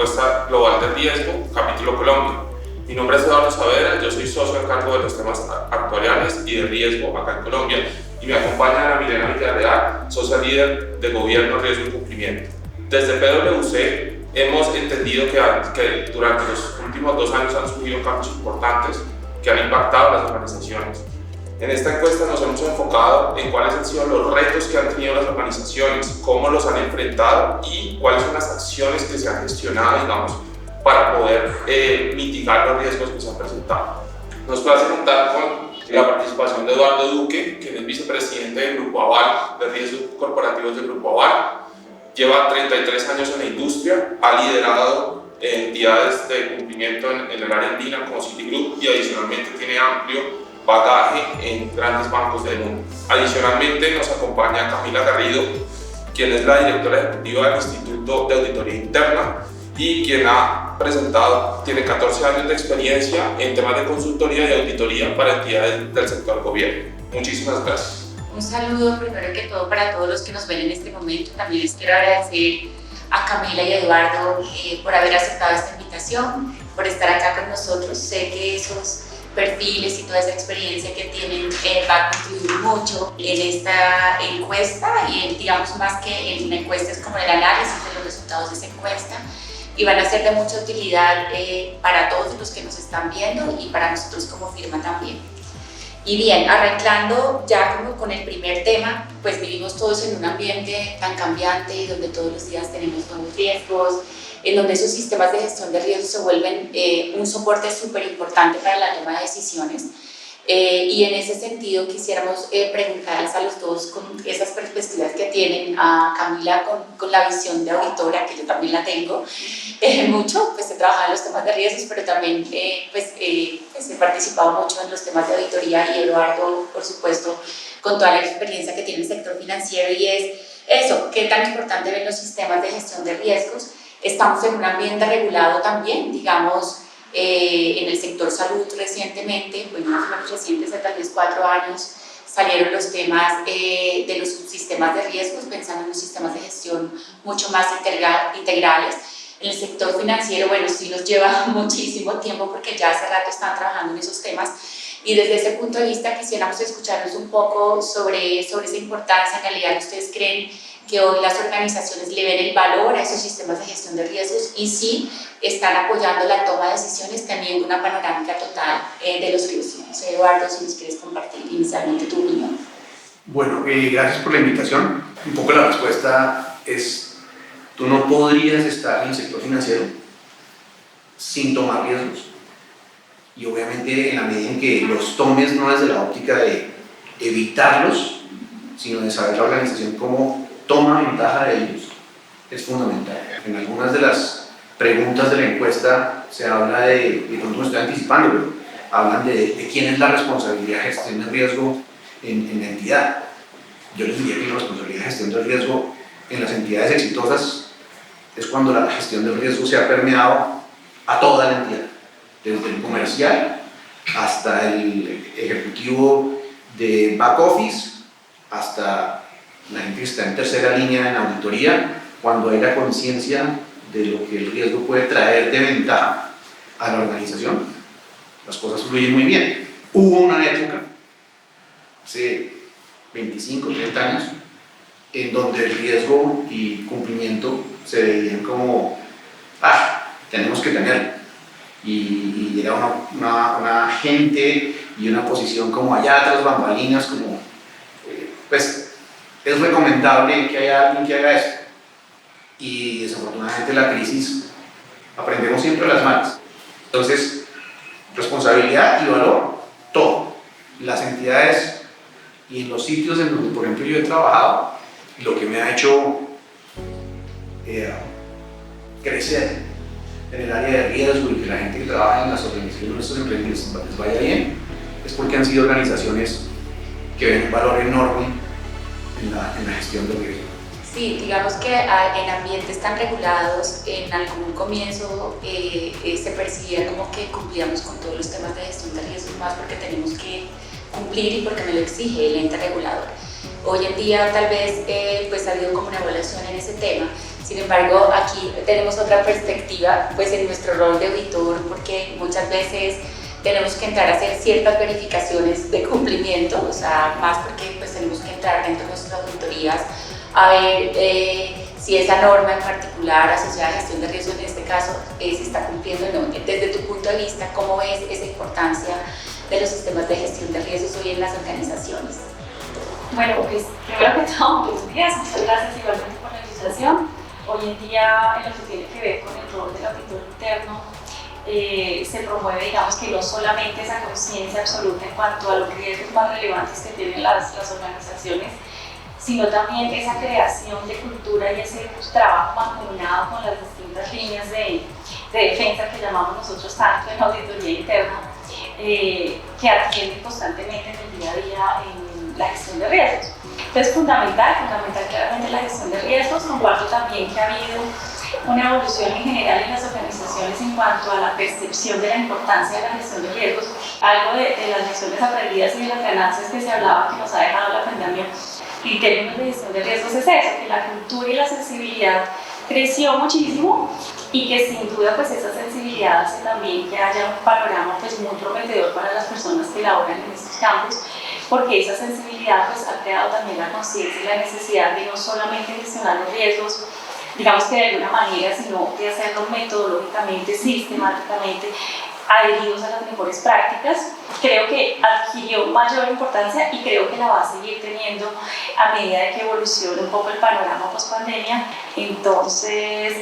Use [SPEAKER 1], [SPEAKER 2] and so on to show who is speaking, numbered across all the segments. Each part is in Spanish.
[SPEAKER 1] encuesta global de riesgo, capítulo Colombia. Mi nombre es Eduardo Saavedra, yo soy socio a cargo de los temas actuariales y de riesgo acá en Colombia, y me acompaña Ana Milena Villarreal, socia líder de Gobierno, Riesgo y Cumplimiento. Desde PwC hemos entendido que durante los últimos 2 años han surgido cambios importantes que han impactado a las organizaciones. En esta encuesta nos hemos enfocado en cuáles han sido los retos que han tenido las organizaciones, cómo los han enfrentado y cuáles son las acciones que se han gestionado, digamos, para poder mitigar los riesgos que se han presentado. Nos place contar con la participación de Eduardo Duque, quien es vicepresidente del Grupo Aval, de riesgos corporativos del Grupo Aval. Lleva 33 años en la industria, ha liderado entidades de cumplimiento en el área andina como Citigroup y adicionalmente tiene amplio bagaje en grandes bancos del mundo. Adicionalmente nos acompaña Camila Garrido, quien es la directora ejecutiva del Instituto de Auditoría Interna y quien tiene 14 años de experiencia en temas de consultoría y auditoría para entidades del sector gobierno. Muchísimas gracias.
[SPEAKER 2] Un saludo primero que todo para todos los que nos ven en este momento. También les quiero agradecer a Camila y a Eduardo por haber aceptado esta invitación, por estar acá con nosotros. Sé que esos perfiles y toda esa experiencia que tienen va a contribuir mucho en esta encuesta y digamos más que en una encuesta es como el análisis de los resultados de esa encuesta y van a ser de mucha utilidad para todos los que nos están viendo y para nosotros como firma también. Y bien, arrancando ya como con el primer tema, pues vivimos todos en un ambiente tan cambiante donde todos los días tenemos nuevos riesgos, en donde esos sistemas de gestión de riesgos se vuelven un soporte súper importante para la toma de decisiones. Y en ese sentido quisiéramos preguntarles a los dos con esas perspectivas que tienen, a Camila con la visión de auditora, que yo también la tengo mucho, pues he trabajado en los temas de riesgos, pero también pues he participado mucho en los temas de auditoría y Eduardo, por supuesto, con toda la experiencia que tiene el sector financiero y es eso, qué tan importante ven los sistemas de gestión de riesgos. Estamos en un ambiente regulado también, digamos, en el sector salud recientemente, bueno, más recientes, hace tal vez 4 años, salieron los temas de los sistemas de riesgos, pensando en los sistemas de gestión mucho más integrales. En el sector financiero, bueno, sí nos lleva muchísimo tiempo porque ya hace rato están trabajando en esos temas y desde ese punto de vista quisiéramos escucharnos un poco sobre esa importancia. En realidad, ¿ustedes creen que hoy las organizaciones le ven el valor a esos sistemas de gestión de riesgos y sí están apoyando la toma de decisiones teniendo una panorámica total de los riesgos? No sé, Eduardo, si nos quieres compartir inicialmente tu opinión.
[SPEAKER 3] Bueno, gracias por la invitación. Un poco la respuesta es, tú no podrías estar en el sector financiero sin tomar riesgos. Y obviamente en la medida en que los tomes no desde la óptica de evitarlos, sino de saber la organización cómo toma ventaja de ellos, es fundamental. En algunas de las preguntas de la encuesta se habla de pronto me estoy anticipando, pero hablan de quién es la responsabilidad de gestión de riesgo en la entidad. Yo les diría que la responsabilidad de gestión del riesgo en las entidades exitosas es cuando la gestión del riesgo se ha permeado a toda la entidad, desde el comercial hasta el ejecutivo de back office, hasta la gente que está en tercera línea en auditoría, cuando hay la conciencia de lo que el riesgo puede traer de ventaja a la organización, las cosas fluyen muy bien. Hubo una época, hace 25, 30 años, en donde el riesgo y cumplimiento se veían como, tenemos que tenerlo. Y era una gente y una posición como allá tras bambalinas, como, pues, es recomendable que haya alguien que haga esto. Y desafortunadamente la crisis, aprendemos siempre las malas. Entonces, responsabilidad y valor, todo. Las entidades y en los sitios en donde, por ejemplo, yo he trabajado, lo que me ha hecho crecer en el área de riesgo y que la gente que trabaja en las organizaciones de estos emprendedores les vaya bien, es porque han sido organizaciones que ven un valor enorme en la gestión del riesgo.
[SPEAKER 2] Sí, digamos que en ambientes tan regulados, en algún comienzo se percibía como que cumplíamos con todos los temas de gestión de riesgos más porque tenemos que cumplir y porque me lo exige el ente regulador. Hoy en día tal vez pues ha habido como una evaluación en ese tema. Sin embargo, aquí tenemos otra perspectiva, pues en nuestro rol de auditor, porque muchas veces tenemos que entrar a hacer ciertas verificaciones de cumplimiento, o sea, más porque pues tenemos que entrar dentro de nuestras auditorías a ver si esa norma en particular asociada a gestión de riesgo en este caso se está cumpliendo o no. Desde tu punto de vista, ¿cómo ves esa importancia de los sistemas de gestión de riesgos hoy en las organizaciones?
[SPEAKER 4] Bueno, pues primero que todo, buenos días, muchas gracias igualmente por la invitación. Hoy en día, en lo que tiene que ver con el rol del auditor interno, se promueve, digamos, que no solamente esa conciencia absoluta en cuanto a los riesgos más relevantes que tienen las organizaciones, sino también esa creación de cultura y ese trabajo mancomunado con las distintas líneas de defensa que llamamos nosotros tanto en auditoría interna, que atienden constantemente en el día a día en la gestión de riesgos. Entonces, fundamental claramente la gestión de riesgos. Comparto también que ha habido una evolución en general en las organizaciones en cuanto a la percepción de la importancia de la gestión de riesgos. Algo de las lecciones aprendidas y de las ganancias que se hablaba que nos ha dejado la pandemia en términos de gestión de riesgos es eso, que la cultura y la sensibilidad creció muchísimo y que sin duda pues esa sensibilidad hace también que haya un panorama pues muy prometedor para las personas que laboran en estos campos, porque esa sensibilidad pues ha creado también la conciencia y la necesidad de no solamente gestionar los riesgos, digamos que de alguna manera, sino de hacerlo metodológicamente, sistemáticamente, adheridos a las mejores prácticas. Creo que adquirió mayor importancia y creo que la va a seguir teniendo a medida de que evolucione un poco el panorama post-pandemia. Entonces,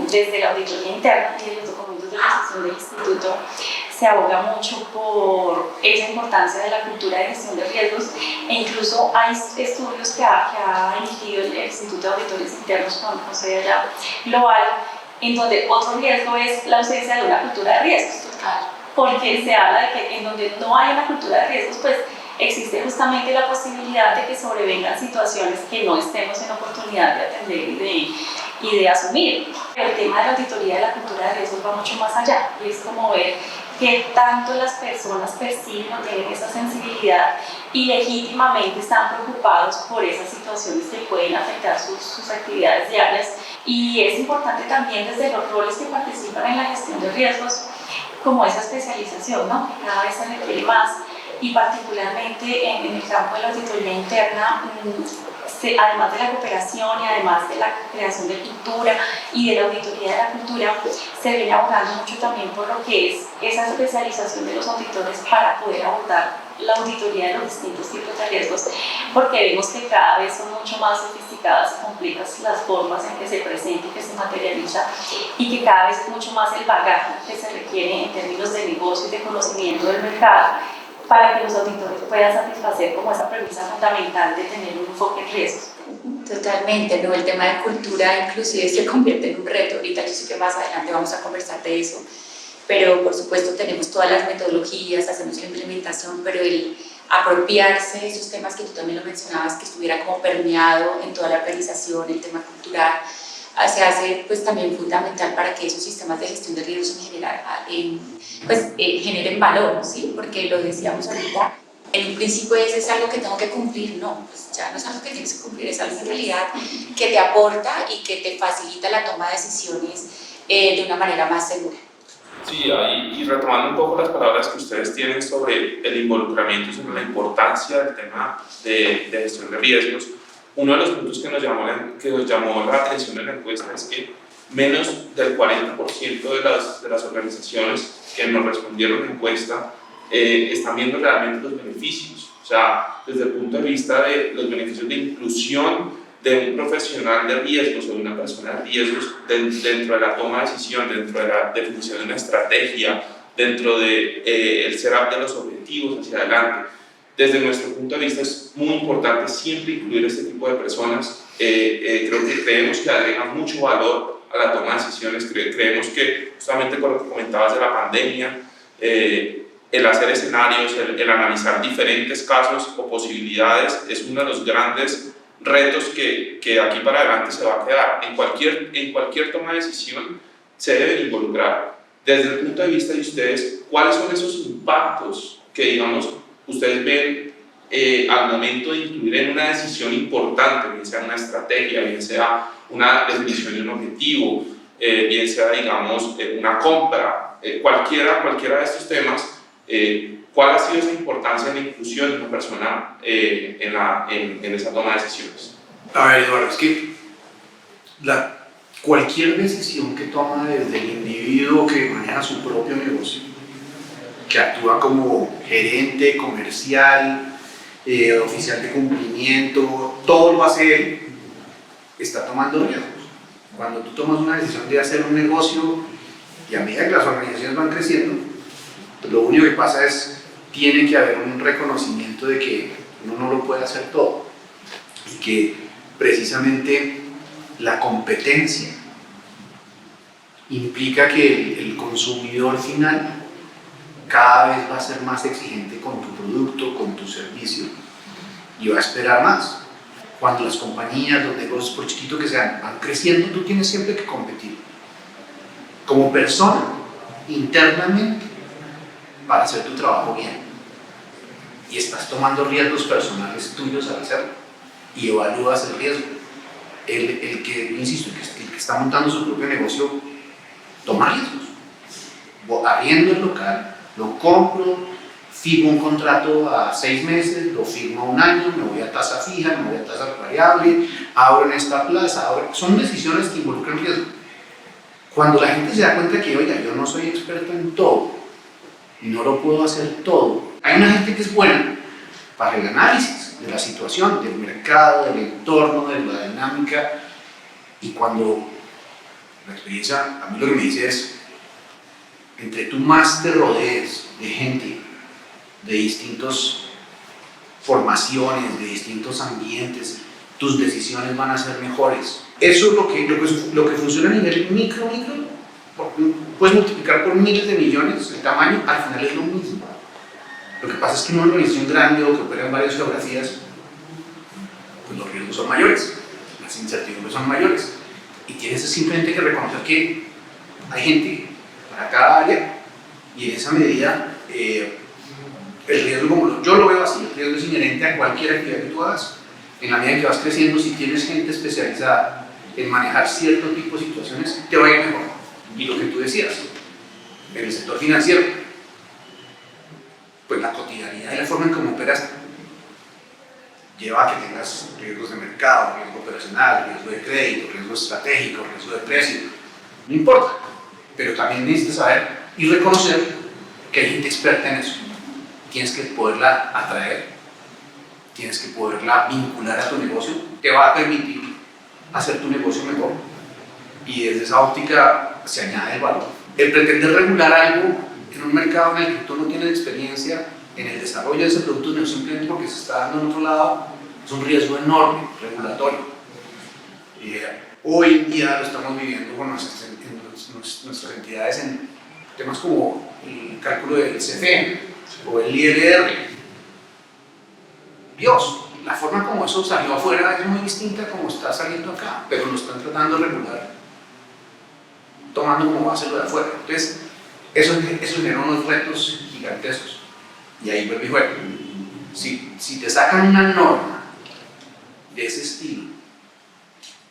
[SPEAKER 4] desde la auditoría interna y de los documentos de gestión del instituto, se aboga mucho por esa importancia de la cultura de gestión de riesgos e incluso hay estudios que ha emitido el Instituto de Auditores Internos con sede allá global, en donde otro riesgo es la ausencia de una cultura de riesgos, porque se habla de que en donde no hay una cultura de riesgos, pues existe justamente la posibilidad de que sobrevengan situaciones que no estemos en oportunidad de atender y de asumir. El tema de la auditoría de la cultura de riesgos va mucho más allá, y es como ver que tanto las personas perciben o tienen esa sensibilidad y legítimamente están preocupados por esas situaciones que pueden afectar sus actividades diarias. Y es importante también desde los roles que participan en la gestión de riesgos, como esa especialización, ¿no? Que cada vez se requiere más, y particularmente en el campo de la auditoría interna, además de la cooperación y además de la creación de cultura y de la auditoría de la cultura, se viene abogando mucho también por lo que es esa especialización de los auditores para poder abordar la auditoría de los distintos tipos de riesgos, porque vemos que cada vez son mucho más sofisticadas y complejas las formas en que se presenta y que se materializa, y que cada vez es mucho más el bagaje que se requiere en términos de negocio y de conocimiento del mercado para que los auditores puedan satisfacer como esa premisa fundamental de tener un enfoque en riesgos.
[SPEAKER 2] Totalmente, ¿no? El tema de cultura inclusive se convierte en un reto. Ahorita yo sé que más adelante vamos a conversar de eso, pero por supuesto tenemos todas las metodologías, hacemos la implementación, pero el apropiarse de esos temas que tú también lo mencionabas, que estuviera como permeado en toda la organización, el tema cultural, se hace pues también fundamental para que esos sistemas de gestión de riesgos en general generen valor, ¿sí? Porque lo decíamos ahorita, en un principio es algo que tengo que cumplir, no, pues ya no es algo que tienes que cumplir, es algo en realidad que te aporta y que te facilita la toma de decisiones de una manera más segura.
[SPEAKER 1] Sí, y retomando un poco las palabras que ustedes tienen sobre el involucramiento, sobre la importancia del tema de gestión de riesgos, uno de los puntos que nos llamó la atención en la encuesta es que menos del 40% de las organizaciones que nos respondieron a la encuesta están viendo realmente los beneficios. O sea, desde el punto de vista de los beneficios de inclusión de un profesional de riesgos o de una persona de riesgos dentro de la toma de decisión, dentro de la definición de una estrategia, dentro de el setup de los objetivos hacia adelante. Desde nuestro punto de vista es muy importante siempre incluir este tipo de personas. Creo que creemos que agregan mucho valor a la toma de decisiones. Creemos que justamente con lo que comentabas de la pandemia, el hacer escenarios, el analizar diferentes casos o posibilidades es uno de los grandes retos que aquí para adelante se va a quedar. En cualquier toma de decisión se deben involucrar. Desde el punto de vista de ustedes, ¿cuáles son esos impactos que, digamos, ustedes ven al momento de incluir en una decisión importante, bien sea una estrategia, bien sea una definición de un objetivo, bien sea, digamos, una compra, cualquiera de estos temas, ¿cuál ha sido esa importancia en la inclusión de una persona en esa toma de decisiones?
[SPEAKER 3] A ver, Eduardo, es que cualquier decisión que toma desde el individuo que maneja su propio negocio, que actúa como gerente comercial, oficial de cumplimiento, todo lo hace él, está tomando riesgos. Cuando tú tomas una decisión de hacer un negocio y a medida que las organizaciones van creciendo, lo único que pasa es tiene que haber un reconocimiento de que uno no lo puede hacer todo y que precisamente la competencia implica que el consumidor final cada vez va a ser más exigente con tu producto, con tu servicio y va a esperar más. Cuando las compañías, los negocios, por chiquito que sean, van creciendo, tú tienes siempre que competir como persona, internamente, para hacer tu trabajo bien. Y estás tomando riesgos personales tuyos al hacerlo y evalúas el riesgo. El que, insisto, el que está montando su propio negocio toma riesgos. Arriendo el local, lo compro, firmo un contrato a 6 meses, lo firmo a 1 año, me voy a tasa fija, me voy a tasa variable, abro en esta plaza, son decisiones que involucran riesgo. Cuando la gente se da cuenta que, oiga, yo no soy experto en todo y no lo puedo hacer todo, hay una gente que es buena para el análisis de la situación, del mercado, del entorno, de la dinámica, y cuando la experiencia, a mí lo que me dice es, entre tú más te rodees de gente de distintas formaciones, de distintos ambientes, tus decisiones van a ser mejores. Eso es lo que funciona a nivel micro, puedes multiplicar por miles de millones el tamaño, al final es lo mismo. Lo que pasa es que en una organización grande o que opera en varias geografías, pues los riesgos son mayores, las incertidumbres son mayores, y tienes simplemente que reconocer que hay gente para cada área, y en esa medida el riesgo, como yo lo veo así, el riesgo es inherente a cualquier actividad que tú hagas. En la medida que vas creciendo, si tienes gente especializada en manejar cierto tipo de situaciones, te va a ir mejor. Y lo que tú decías, en el sector financiero, pues la cotidianidad y la forma en cómo operas lleva a que tengas riesgos de mercado, riesgo operacional, riesgo de crédito, riesgo estratégico, riesgo de precio, no importa, pero también necesitas saber y reconocer que hay gente experta en eso. Tienes que poderla atraer, tienes que poderla vincular a tu negocio, te va a permitir hacer tu negocio mejor, y desde esa óptica se añade el valor. El pretender regular algo en un mercado en el que tú no tienes experiencia en el desarrollo de ese producto, no simplemente porque se está dando en otro lado, es un riesgo enorme regulatorio. Hoy en día lo estamos viviendo con nuestras entidades en temas como el cálculo del CFM o el ILR. Dios, la forma como eso salió afuera es muy distinta a como está saliendo acá, pero lo están tratando de regular, tomando como base lo de afuera. Entonces, eso genera unos retos gigantescos. Y ahí vuelve y juega. Si te sacan una norma de ese estilo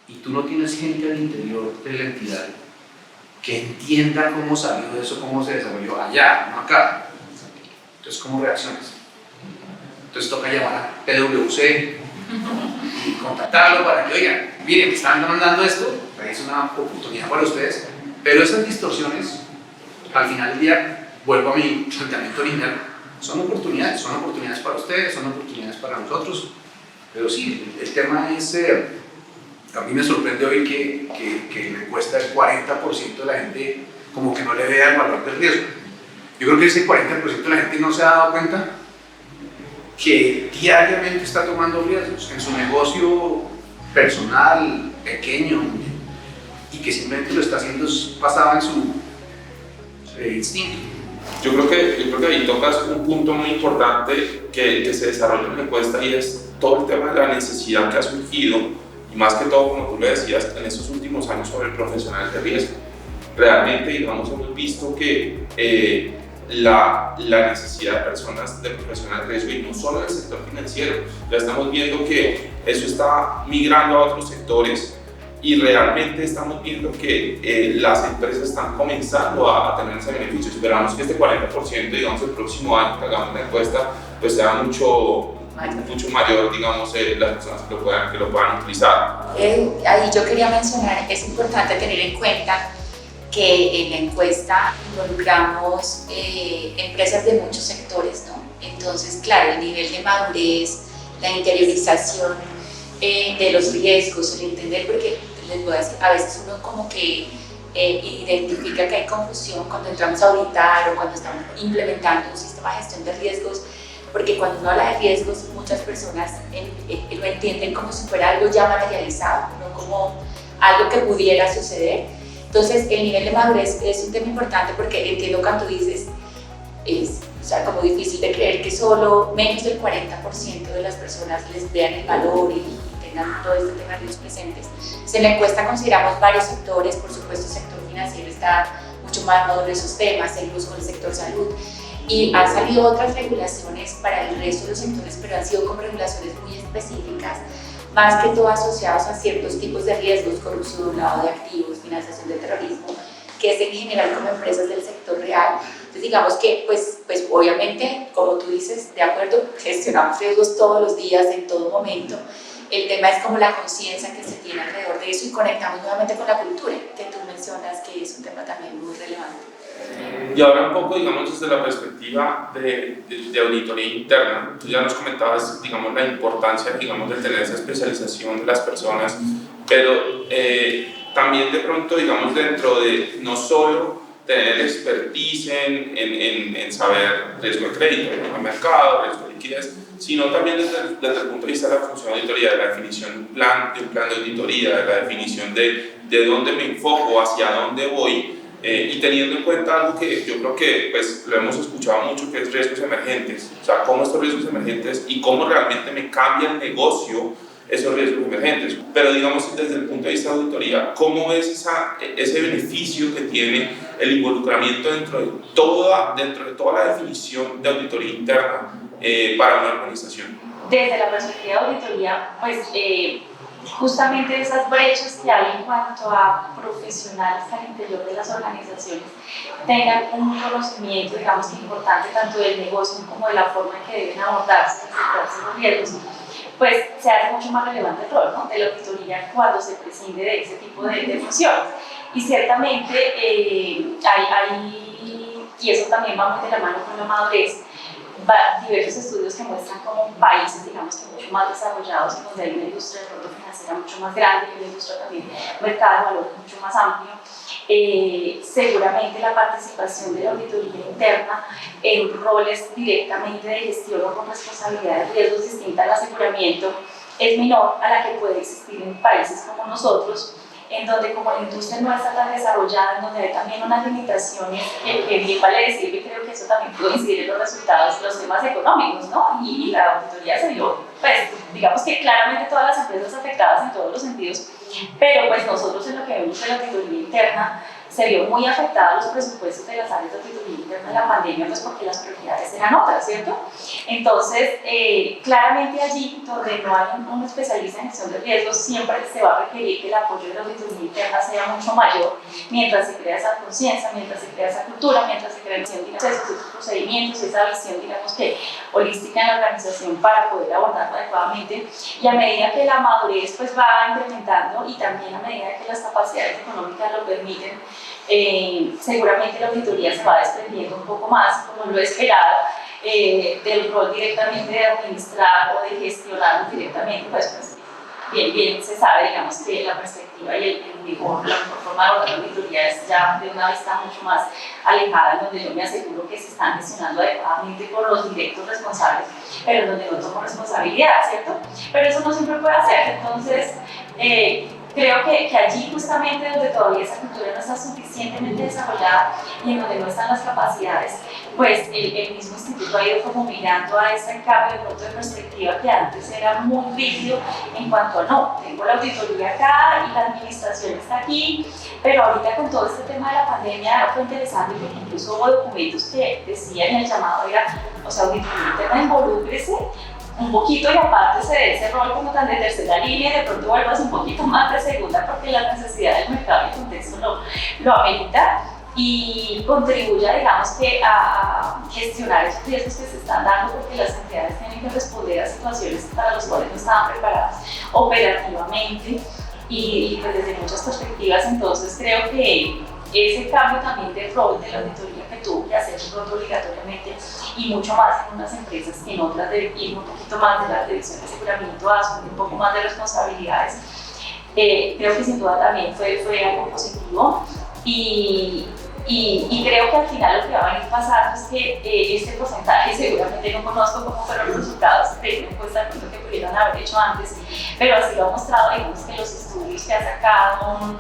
[SPEAKER 3] y tú no tienes gente al interior de la entidad que entienda cómo salió de eso, cómo se desarrolló allá, no acá, entonces ¿cómo reaccionas? Entonces toca llamar a PwC y contactarlo para que, oigan, miren, me están mandando esto, es una oportunidad para ustedes, pero esas distorsiones, al final del día, vuelvo a mi planteamiento original, son oportunidades para ustedes, son oportunidades para nosotros, pero sí, el tema es, a mí me sorprende oír que en la encuesta el 40% de la gente como que no le vea el valor del riesgo. Yo creo que ese 40% de la gente no se ha dado cuenta que diariamente está tomando riesgos en su negocio personal, pequeño, y que simplemente lo está haciendo basado en su instinto.
[SPEAKER 1] Yo creo que ahí tocas un punto muy importante que se desarrolla en la encuesta, y es todo el tema de la necesidad que ha surgido, y más que todo, como tú lo decías, en estos últimos años sobre el profesional de riesgo. Realmente, digamos, hemos visto que la necesidad de personas, de profesionales de riesgo, y no solo en el sector financiero. Ya estamos viendo que eso está migrando a otros sectores y realmente estamos viendo que las empresas están comenzando a tener ese beneficio. Esperamos que este 40%, digamos, el próximo año que hagamos la encuesta, pues sea mucho mayor, digamos, las personas que lo puedan utilizar.
[SPEAKER 2] Ahí yo quería mencionar que es importante tener en cuenta que en la encuesta involucramos empresas de muchos sectores, ¿no? Entonces, claro, el nivel de madurez, la interiorización de los riesgos, el entender, porque les voy a decir, a veces uno como que identifica que hay confusión cuando entramos a auditar o cuando estamos implementando un sistema de gestión de riesgos, porque cuando uno habla de riesgos, muchas personas lo entienden como si fuera algo ya materializado, no como algo que pudiera suceder. Entonces, el nivel de madurez es un tema importante porque entiendo cuando dices, o sea, como difícil de creer que solo menos del 40% de las personas les vean el valor y tengan todo este tema de riesgos presentes. Entonces, en la encuesta consideramos varios sectores, por supuesto el sector financiero está mucho más maduro en esos temas, incluso con el sector salud. Y han salido otras regulaciones para el resto de los sectores, pero han sido como regulaciones muy específicas, más que todo asociados a ciertos tipos de riesgos, corrupción, lavado de activos, financiación del terrorismo, que es en general como empresas del sector real. Entonces digamos que pues obviamente, como tú dices, de acuerdo, gestionamos riesgos todos los días, en todo momento. El tema es como la conciencia que se tiene alrededor de eso y conectamos nuevamente con la cultura, que tú mencionas que es un tema también muy relevante.
[SPEAKER 1] Y ahora un poco, digamos, desde la perspectiva de auditoría interna, tú ya nos comentabas, digamos, la importancia, digamos, de tener esa especialización de las personas, pero también de pronto, digamos, dentro de no solo tener expertise en saber riesgo de crédito, riesgo de mercado, riesgo de liquidez, sino también desde el punto de vista de la función de auditoría, de la definición de un plan de auditoría, de la definición de dónde me enfoco, hacia dónde voy. Y teniendo en cuenta algo que yo creo que pues, lo hemos escuchado mucho, que es riesgos emergentes, o sea, cómo estos riesgos emergentes y cómo realmente me cambia el negocio esos riesgos emergentes. Pero digamos, desde el punto de vista de auditoría, ¿cómo es ese beneficio que tiene el involucramiento dentro de toda la definición de auditoría interna para una organización?
[SPEAKER 4] Desde la perspectiva de auditoría, pues justamente esas brechas que hay en cuanto a profesionales al interior de las organizaciones tengan un conocimiento, digamos que importante, tanto del negocio como de la forma en que deben abordarse los riesgos, pues se hace mucho más relevante el rol, ¿no?, de la auditoría cuando se prescinde de ese tipo de funciones. Y ciertamente y eso también va muy de la mano con la madurez, diversos estudios que muestran como países, digamos que mucho más desarrollados, donde hay una industria de rol financiera mucho más grande y una industria también mercado de valores mucho más amplio, seguramente la participación de la auditoría interna en roles directamente de gestión o con responsabilidad de riesgos distinta al aseguramiento es menor a la que puede existir en países como nosotros, en donde como la industria no está tan desarrollada, en donde hay también unas limitaciones que bien vale decir, que creo que eso también puede incidir en los resultados, los temas económicos, ¿no? Y la auditoría se vio, pues, digamos que claramente todas las empresas afectadas en todos los sentidos, pero pues nosotros en lo que vemos en la auditoría interna se vio muy afectados los presupuestos de las áreas de auditoría interna en la pandemia, pues porque las prioridades eran otras, ¿cierto? Entonces, claramente allí donde no hay un especialista en gestión de riesgos, siempre se va a requerir que el apoyo de la auditoría interna sea mucho mayor, mientras se crea esa conciencia, mientras se crea esa cultura, mientras se crea esos procedimientos, esa visión, digamos que holística en la organización para poder abordarlo adecuadamente. Y a medida que la madurez pues va incrementando y también a medida que las capacidades económicas lo permiten, seguramente la auditoría se va desprendiendo un poco más, como lo esperado, del rol directamente de administrar o de gestionar directamente, pues bien se sabe, digamos, que la perspectiva y la mejor forma de abordar la auditoría es ya de una vista mucho más alejada, en donde yo me aseguro que se están gestionando adecuadamente por los directos responsables, pero en donde no tomo responsabilidad, ¿cierto? Pero eso no siempre puede hacer, entonces creo que allí justamente donde todavía esa cultura no está suficientemente desarrollada y en donde no están las capacidades, pues el mismo instituto ha ido como mirando a ese cambio de punto de perspectiva que antes era muy rígido en cuanto a no, tengo la auditoría acá y la administración está aquí, pero ahorita con todo este tema de la pandemia fue interesante porque incluso hubo documentos que decían el llamado era, o sea, auditoría interna, involúcrese un poquito y aparte se dé ese rol como tan de tercera línea y de pronto vuelvas un poquito más de segunda porque la necesidad del mercado y el contexto lo amerita y contribuya, digamos, que a gestionar esos riesgos que se están dando porque las entidades tienen que responder a situaciones para las cuales no estaban preparadas operativamente y pues desde muchas perspectivas. Entonces creo que ese cambio también de rol de la auditoría que tuvo que hacer pronto obligatoriamente y mucho más en unas empresas que en otras, de ir un poquito más de la dirección de aseguramiento a asumir un poco más de responsabilidades, creo que sin duda también fue algo positivo y creo que al final lo que va a venir pasando es que este porcentaje, seguramente no conozco cómo fueron los resultados de la encuesta que pudieron haber hecho antes, pero así lo ha mostrado, digamos, que los estudios que ha sacado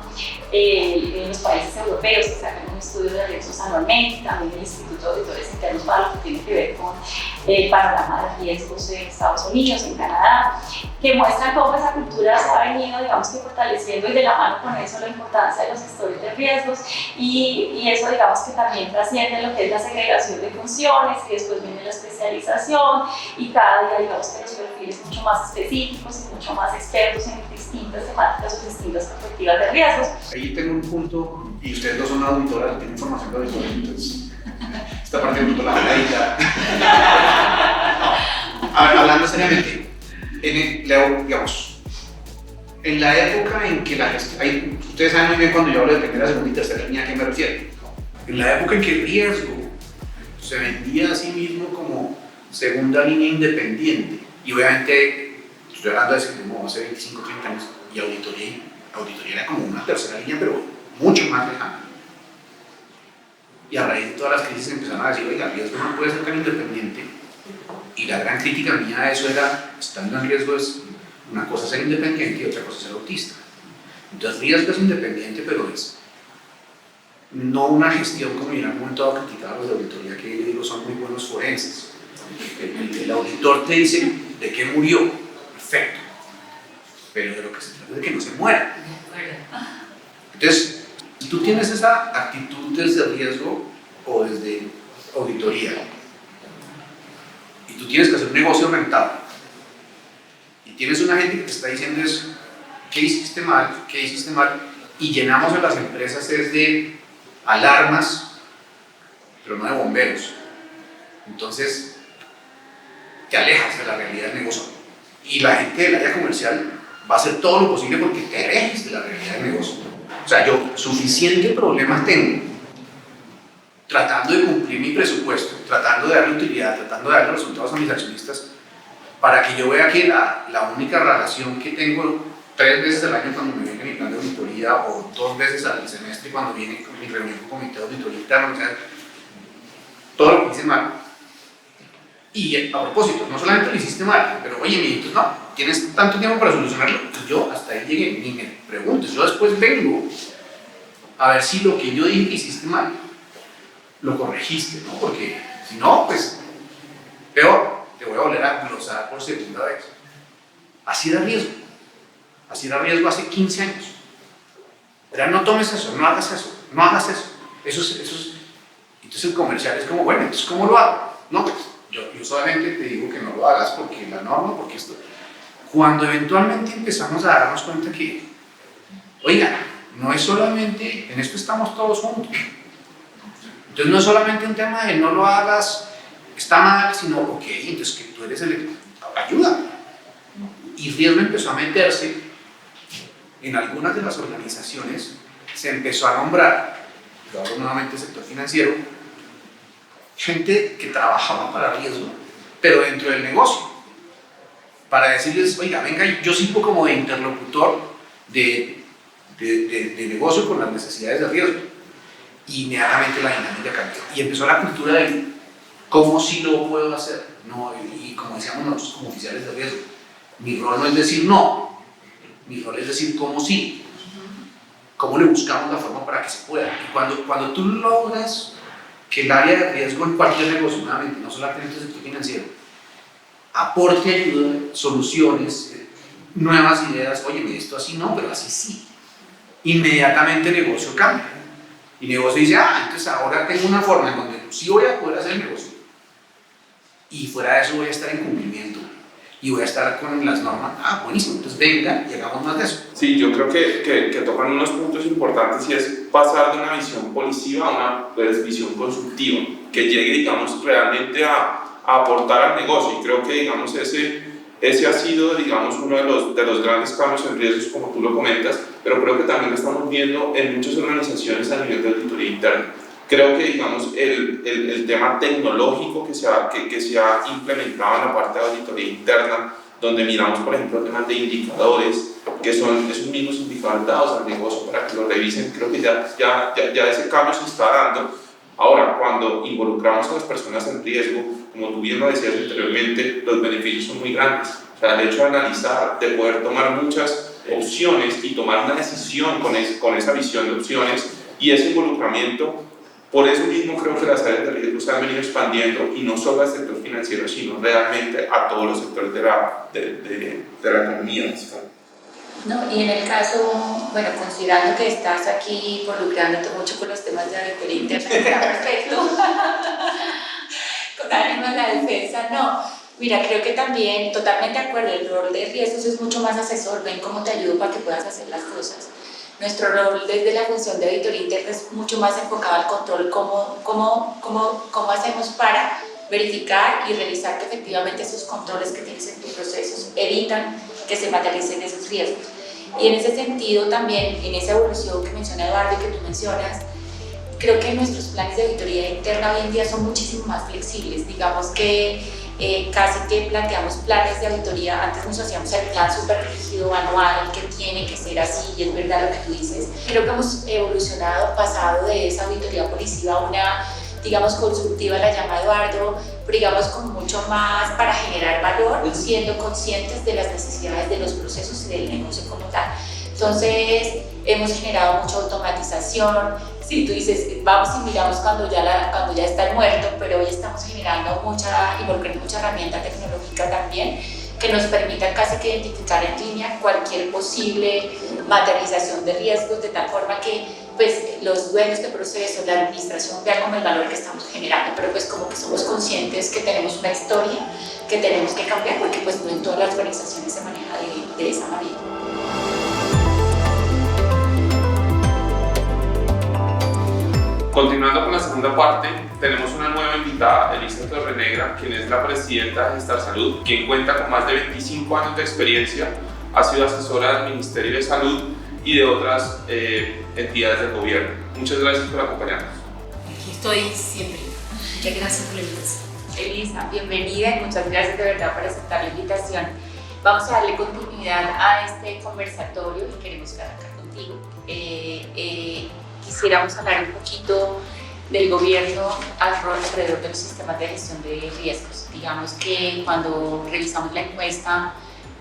[SPEAKER 4] en los países europeos, que sacan un estudio de riesgos anualmente, también el Instituto de Auditores Internos para lo que tiene que ver con el panorama de riesgos en Estados Unidos, en Canadá, que muestran cómo esa cultura se ha venido, digamos, que fortaleciendo y de la mano con eso la importancia de los gestores de riesgos y eso, digamos, que también trasciende lo que es la segregación de funciones y después viene la especialización y cada día, digamos, que los perfiles mucho más específicos y mucho más expertos en distintas temáticas o distintas perspectivas de riesgos.
[SPEAKER 3] Ahí tengo un punto, y ustedes dos son auditoras, tienen formación de auditores, entonces esta parte un poco la verdad. A ver, hablando seriamente, digamos, en la época en que la gestión, ustedes saben muy bien cuando yo hablo de primera, segunda y tercera línea a qué me refiero. En la época en que el riesgo se vendía a sí mismo como segunda línea independiente, y obviamente estoy hablando de como hace 25 o 30 años, y auditoría era como una tercera línea, pero mucho más lejana. Y a raíz de todas las crisis empezaron a decir, oiga, el riesgo no puede ser tan independiente. Y la gran crítica mía a eso era, estando en riesgo es una cosa ser independiente y otra cosa ser autista. Entonces riesgo es independiente, pero es no una gestión como en algún momento dado criticar a los de auditoría que yo digo son muy buenos forenses. El auditor te dice de qué murió, perfecto, pero de lo que se trata es de que no se muera. Entonces, si tú tienes esa actitud desde riesgo o desde auditoría y tú tienes que hacer un negocio rentable y tienes una gente que te está diciendo es ¿qué hiciste mal? Y llenamos a las empresas es de alarmas pero no de bomberos, entonces te alejas de la realidad del negocio y la gente del área comercial va a hacer todo lo posible porque te alejes de la realidad del negocio. O sea, yo suficiente problemas tengo tratando de cumplir mi presupuesto, tratando de darle utilidad, tratando de darle resultados a mis accionistas para que yo vea que la única relación que tengo 3 veces al año cuando me viene mi plan de auditoría o 2 veces al semestre cuando viene mi reunión con comité de auditoría interno, o sea, todo lo que hice mal. Y a propósito, no solamente lo hiciste mal, pero oye, entonces no, tienes tanto tiempo para solucionarlo, pues yo hasta ahí llegué, ni me preguntes, yo después vengo a ver si lo que yo dije que hiciste mal, lo corregiste, ¿no? Porque si no, pues, peor, te voy a volver a glosar por segunda vez. Así era riesgo hace 15 años. Era no tomes eso, no hagas eso, eso es. Entonces el comercial es como, bueno, entonces ¿cómo lo hago? No, pues, yo solamente te digo que no lo hagas porque la norma, porque esto. Cuando eventualmente empezamos a darnos cuenta que, oiga, no es solamente, en esto estamos todos juntos. Entonces no es solamente un tema de no lo hagas, está mal, sino, ok, entonces que tú eres ayuda. Y riesgo empezó a meterse en algunas de las organizaciones, se empezó a nombrar, lo hablo nuevamente del sector financiero, gente que trabajaba para riesgo, pero dentro del negocio, para decirles, oiga, venga, yo sirvo como de interlocutor de negocio con las necesidades de riesgo. Y inmediatamente la dinámica cambió. Y empezó la cultura de cómo sí lo puedo hacer. No, y como decíamos nosotros como oficiales de riesgo, mi rol no es decir no, Mi rol es decir cómo sí, cómo le buscamos la forma para que se pueda. Y cuando tú logras que el área de riesgo en cualquier negocio, nuevamente, no solamente en el sector financiero, aporte ayuda, soluciones, nuevas ideas, oye, esto así no, pero así sí, inmediatamente el negocio cambia. Y el negocio dice, entonces ahora tengo una forma en donde sí voy a poder hacer el negocio y fuera de eso voy a estar en cumplimiento y voy a estar con las normas. Buenísimo, entonces venga y hagamos más de eso.
[SPEAKER 1] Sí, yo creo que tocan unos puntos importantes y es pasar de una visión policiva a una visión consultiva, que llegue, digamos, realmente a aportar al negocio, y creo que, digamos, ese ha sido, digamos, uno de los grandes cambios en riesgos, como tú lo comentas, pero creo que también lo estamos viendo en muchas organizaciones a nivel de auditoría interna. Creo que, digamos, el tema tecnológico que se ha implementado en la parte de auditoría interna, donde miramos, por ejemplo, temas de indicadores, que son esos mismos indicadores dados al negocio para que lo revisen, creo que ya ese cambio se está dando. Ahora, cuando involucramos a las personas en riesgo, como tú bien lo decías anteriormente, los beneficios son muy grandes. O sea, el hecho de analizar, de poder tomar muchas opciones y tomar una decisión con esa visión de opciones y ese involucramiento. Por eso mismo creo que las áreas de riesgo se han venido expandiendo, y no solo al sector financiero, sino realmente a todos los sectores de la economía.
[SPEAKER 2] No, y en el caso, bueno, considerando que estás aquí involucrándote mucho con los temas de auditoría interna, está perfecto. Con ánimo a la defensa, no. Mira, creo que también, totalmente de acuerdo, el rol de riesgos es mucho más asesor, ven cómo te ayudo para que puedas hacer las cosas. Nuestro rol desde la función de auditoría interna es mucho más enfocado al control, cómo hacemos para verificar y revisar que efectivamente esos controles que tienes en tus procesos evitan que se materialicen esos riesgos. Y en ese sentido también, en esa evolución que menciona Eduardo y que tú mencionas, creo que nuestros planes de auditoría interna hoy en día son muchísimo más flexibles. Digamos que casi que planteamos planes de auditoría. Antes nos hacíamos el plan súper rígido, anual, que tiene que ser así, y es verdad lo que tú dices. Creo que hemos evolucionado, pasado de esa auditoría policiva a una, digamos, consultiva, la llama Eduardo, pero digamos con mucho más para generar valor, siendo conscientes de las necesidades de los procesos y del negocio como tal. Entonces, hemos generado mucha automatización. Si tú dices, vamos y miramos cuando ya está el muerto, pero hoy estamos generando involucrando mucha herramienta tecnológica también, que nos permita casi que identificar en línea cualquier posible materialización de riesgos, de tal forma que pues, los dueños de proceso, la administración, vean como el valor que estamos generando, pero pues como que somos conscientes que tenemos una historia que tenemos que cambiar, porque pues no en todas las organizaciones se maneja de esa manera.
[SPEAKER 1] Continuando con la segunda parte, tenemos una nueva invitada, Elisa Torrenegra, quien es la presidenta de Gestar Salud, quien cuenta con más de 25 años de experiencia, ha sido asesora del Ministerio de Salud y de otras entidades del gobierno. Muchas gracias por acompañarnos.
[SPEAKER 5] Aquí estoy siempre. Muchas gracias por la invitación.
[SPEAKER 2] Elisa, bienvenida y muchas gracias de verdad por aceptar la invitación. Vamos a darle continuidad a este conversatorio y queremos arrancar contigo. Quisiéramos hablar un poquito del gobierno alrededor de los sistemas de gestión de riesgos. Digamos que cuando revisamos la encuesta,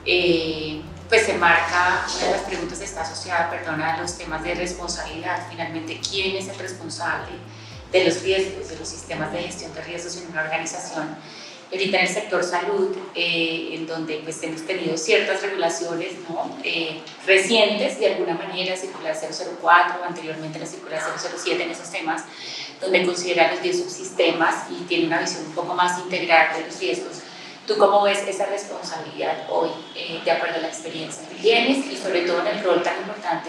[SPEAKER 2] pues se marca, una de las preguntas está asociada, a los temas de responsabilidad. Finalmente, ¿quién es el responsable de los riesgos, de los sistemas de gestión de riesgos en una organización? Ahorita en el sector salud, en donde pues, hemos tenido ciertas regulaciones, ¿no? Recientes, de alguna manera, circular 004, anteriormente la circular 007 en esos temas, donde considera los 10 subsistemas y tiene una visión un poco más integral de los riesgos. ¿Tú cómo ves esa responsabilidad hoy, de acuerdo a la experiencia que tienes y sobre todo en el rol tan importante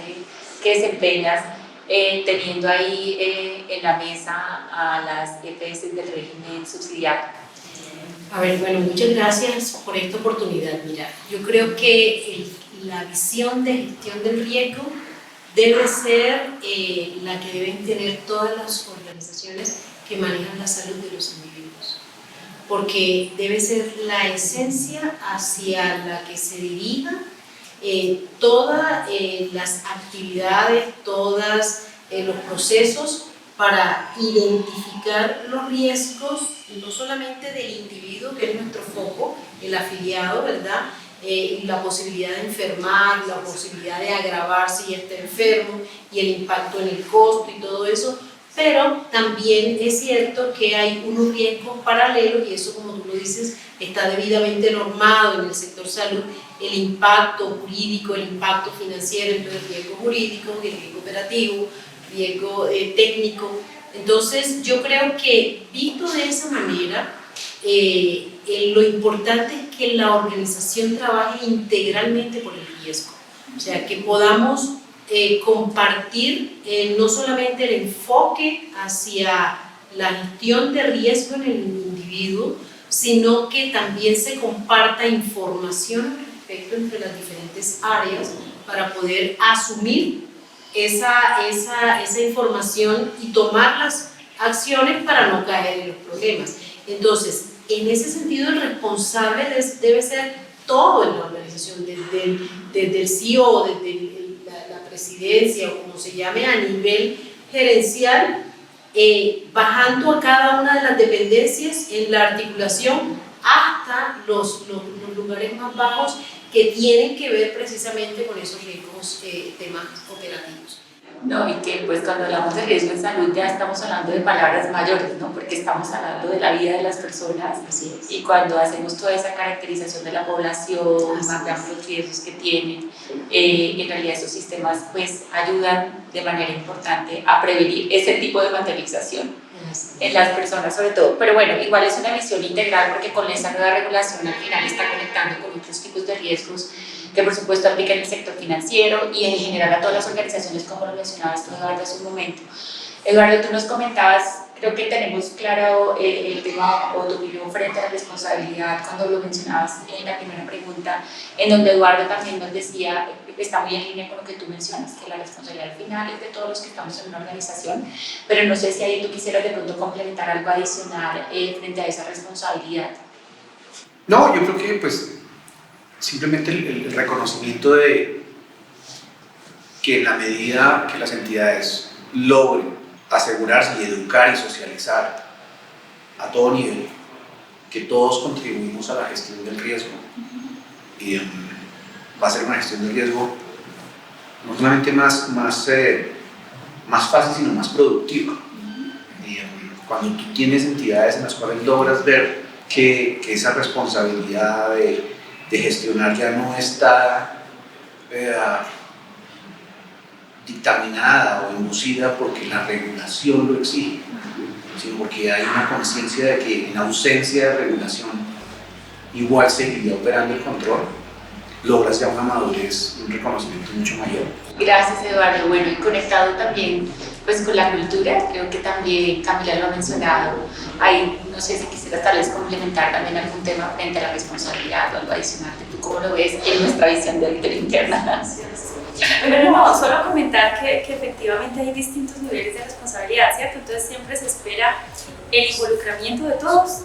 [SPEAKER 2] que desempeñas, teniendo ahí en la mesa a las EPS del régimen subsidiario?
[SPEAKER 5] A ver, bueno, muchas gracias por esta oportunidad. Mira, yo creo que la visión de gestión del riesgo debe ser la que deben tener todas las organizaciones que manejan la salud de los individuos, porque debe ser la esencia hacia la que se dirija todas las actividades, todos los procesos para identificar los riesgos, no solamente del individuo, que es nuestro foco, el afiliado, ¿verdad? la posibilidad de enfermar, la posibilidad de agravarse y estar enfermo, y el impacto en el costo y todo eso, pero también es cierto que hay unos riesgos paralelos, y eso, como tú lo dices, está debidamente normado en el sector salud, el impacto jurídico, el impacto financiero, entonces riesgo jurídico, el riesgo operativo, riesgo técnico. Entonces yo creo que visto de esa manera, lo importante es que la organización trabaje integralmente por el riesgo, o sea, que podamos compartir no solamente el enfoque hacia la gestión de riesgo en el individuo, sino que también se comparta información al respecto entre las diferentes áreas para poder asumir esa información y tomar las acciones para no caer en los problemas. Entonces, en ese sentido, el responsable debe ser todo en la organización, desde el CEO, desde la presidencia o como se llame, a nivel gerencial, bajando a cada una de las dependencias en la articulación hasta los lugares más bajos que tienen que ver precisamente con esos riesgos, temas operativos.
[SPEAKER 2] No, y que pues cuando hablamos de riesgo en salud ya estamos hablando de palabras mayores, ¿no? Porque estamos hablando de la vida de las personas.
[SPEAKER 5] Así es.
[SPEAKER 2] Y cuando hacemos toda esa caracterización de la población, marcamos los riesgos que tienen, en realidad esos sistemas pues ayudan de manera importante a prevenir ese tipo de materialización en las personas sobre todo. Pero bueno, igual es una visión integral porque con esa nueva regulación al final está conectando con otros tipos de riesgos que por supuesto aplican en el sector financiero y en general a todas las organizaciones, como lo mencionabas tú, Eduardo, hace un momento. Eduardo, tú nos comentabas, creo que tenemos claro el tema o tu opinión frente a la responsabilidad cuando lo mencionabas en la primera pregunta, en donde Eduardo también nos decía, está muy en línea con lo que tú mencionas, que la responsabilidad final es de todos los que estamos en una organización, pero no sé si ahí tú quisieras de pronto complementar algo adicional frente a esa responsabilidad.
[SPEAKER 3] No, yo creo que pues simplemente el reconocimiento de que en la medida que las entidades logren asegurarse y educar y socializar a todo nivel, que todos contribuimos a la gestión del riesgo, y va a ser una gestión del riesgo no solamente más fácil, sino más productiva. Y cuando tú tienes entidades en las cuales logras ver que esa responsabilidad de gestionar ya no está dictaminada o inducida porque la regulación lo exige, sino porque hay una conciencia de que en ausencia de regulación igual seguiría operando el control, logras ya una madurez y un reconocimiento mucho mayor.
[SPEAKER 2] Gracias, Eduardo. Bueno, y conectado también pues con la cultura, creo que también Camila lo ha mencionado, ahí no sé si quisieras tal vez complementar también algún tema frente a la responsabilidad o algo adicional, ¿tú cómo lo ves en nuestra visión de auditoría interna?
[SPEAKER 4] Bueno, no, solo comentar que efectivamente hay distintos niveles de responsabilidad, ¿cierto? Entonces siempre se espera el involucramiento de todos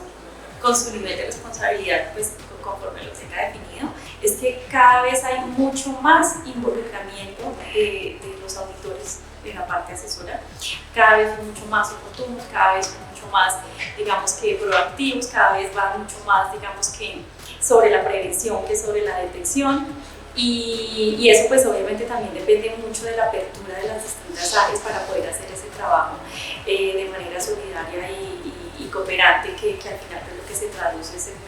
[SPEAKER 4] con su nivel de responsabilidad, pues conforme lo tenga definido. Es que cada vez hay mucho más involucramiento de los auditores en la parte asesora, cada vez son mucho más oportunos, cada vez son mucho más, digamos que proactivos, cada vez van mucho más, digamos que sobre la prevención que sobre la detección, y eso pues obviamente también depende mucho de la apertura de las distintas áreas para poder hacer ese trabajo de manera solidaria y cooperante, que al final pues lo que se traduce es el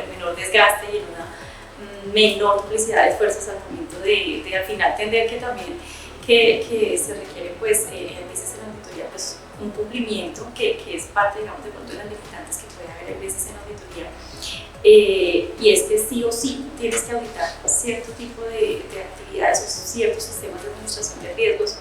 [SPEAKER 4] menor desgaste y en una menor duplicidad de esfuerzos al momento de al final entender que también que se requiere pues a veces en la auditoría pues un cumplimiento que es parte digamos de pronto de las limitantes que puede haber a veces en la auditoría, y es que sí o sí tienes que auditar cierto tipo de actividades o ciertos sistemas de administración de riesgos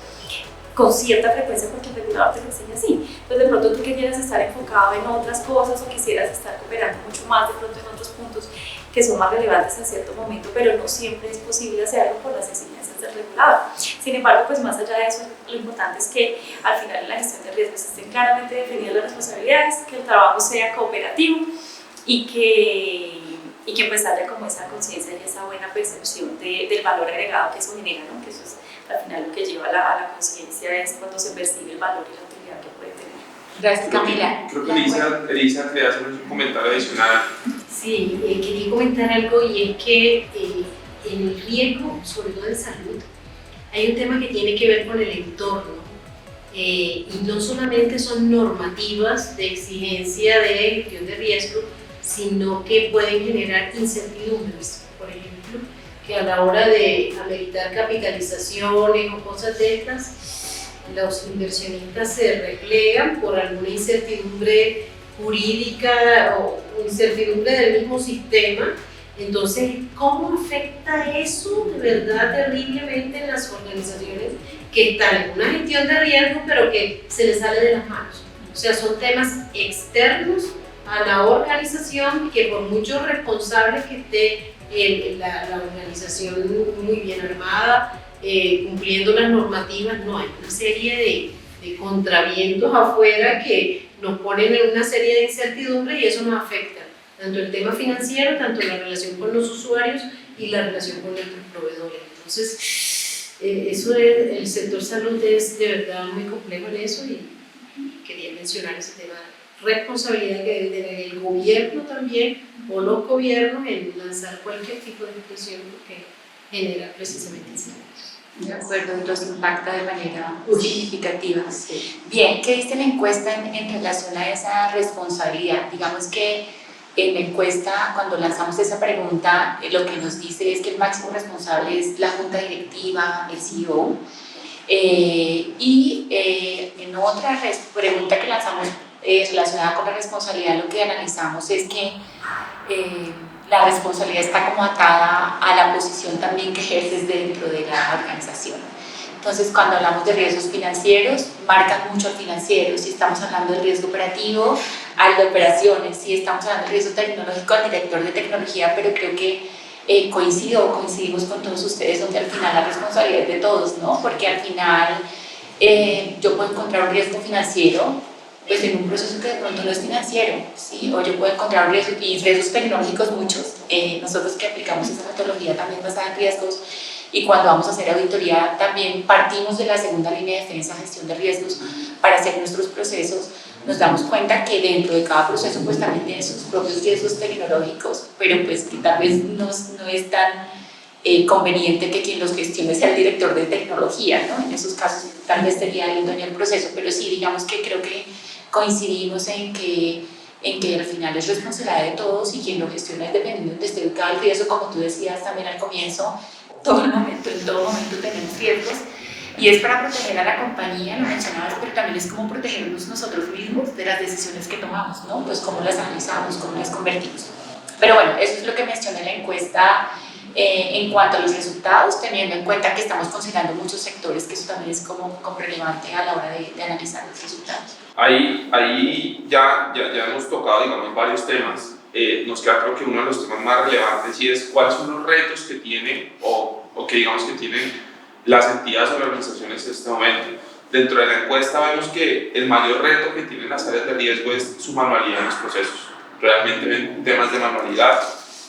[SPEAKER 4] con cierta frecuencia porque el regulador te lo enseña así. Entonces de pronto tú quisieras estar enfocado en otras cosas o quisieras estar cooperando mucho más de pronto en otros puntos que son más relevantes en cierto momento, pero no siempre es posible hacerlo por las exigencias del regulador. Sin embargo, pues más allá de eso, lo importante es que al final en la gestión de riesgos estén claramente definidas las responsabilidades, que el trabajo sea cooperativo y que pues haya como esa conciencia y esa buena percepción del valor agregado que eso genera, ¿no? Que eso es al final lo que lleva a la conciencia, es cuando se percibe el valor y la utilidad que puede tener.
[SPEAKER 2] Gracias, Camila.
[SPEAKER 1] Creo que Elisa quería hacer un comentario adicional.
[SPEAKER 5] Sí, quería comentar algo, y es que en el riesgo, sobre todo en salud, hay un tema que tiene que ver con el entorno. Y no solamente son normativas de exigencia de gestión de riesgo, sino que pueden generar incertidumbres. Por ejemplo, que a la hora de ameritar capitalizaciones o cosas de estas, los inversionistas se replegan por alguna incertidumbre jurídica o incertidumbre del mismo sistema. Entonces, ¿cómo afecta eso de verdad terriblemente en las organizaciones que están en una gestión de riesgo pero que se les sale de las manos? O sea, son temas externos a la organización que por mucho responsable que esté la organización muy bien armada, cumpliendo las normativas, no, hay una serie de contravientos afuera que nos ponen en una serie de incertidumbres y eso nos afecta. Tanto el tema financiero, tanto la relación con los usuarios y la relación con nuestros proveedores. Entonces, eso es, el sector salud es de verdad muy complejo en eso y quería mencionar ese tema de responsabilidad que debe tener el gobierno también o los gobiernos en lanzar cualquier tipo de presión que genera precisamente incendios.
[SPEAKER 2] De acuerdo, y los impacta de manera significativa.
[SPEAKER 5] Sí.
[SPEAKER 2] Bien, ¿qué dice la encuesta en relación a esa responsabilidad? Digamos que en la encuesta, cuando lanzamos esa pregunta, lo que nos dice es que el máximo responsable es la junta directiva, el CEO. En otra pregunta que lanzamos relacionada con la responsabilidad, lo que analizamos es que la responsabilidad está como atada a la posición también que ejerces dentro de la organización. Entonces, cuando hablamos de riesgos financieros, marcan mucho al financiero. Si estamos hablando de riesgo operativo, al de operaciones. Si estamos hablando de riesgo tecnológico, al director de tecnología, pero creo que coincidimos con todos ustedes, donde al final la responsabilidad es de todos, ¿no? Porque al final yo puedo encontrar un riesgo financiero pues en un proceso que de pronto no es financiero, ¿sí? O yo puedo encontrar riesgos, y riesgos tecnológicos muchos. Nosotros que aplicamos esa metodología también basada en riesgos, y cuando vamos a hacer auditoría también partimos de la segunda línea de defensa, gestión de riesgos, para hacer nuestros procesos. Nos damos cuenta que dentro de cada proceso pues también tiene sus propios riesgos tecnológicos, pero pues que tal vez no es tan conveniente que quien los gestione sea el director de tecnología, ¿no? En esos casos tal vez sería el dueño del proceso, pero sí, digamos que creo que coincidimos en que al final es responsabilidad de todos y quien lo gestiona es dependiendo de donde esté ubicado el riesgo, como tú decías también al comienzo, en todo momento tenemos riesgos. Y es para proteger a la compañía, lo mencionabas, pero también es como protegernos nosotros mismos de las decisiones que tomamos, ¿no? Pues cómo las analizamos, cómo las convertimos. Pero bueno, eso es lo que mencioné en la encuesta en cuanto a los resultados, teniendo en cuenta que estamos considerando muchos sectores, que eso también es como relevante a la hora de analizar los resultados.
[SPEAKER 1] Ahí ya hemos tocado, digamos, varios temas. Nos queda creo que uno de los temas más relevantes y es cuáles son los retos que tiene o que digamos que tienen las entidades o las organizaciones en este momento. Dentro de la encuesta vemos que el mayor reto que tienen las áreas de riesgo es su manualidad en los procesos. Realmente en temas de manualidad,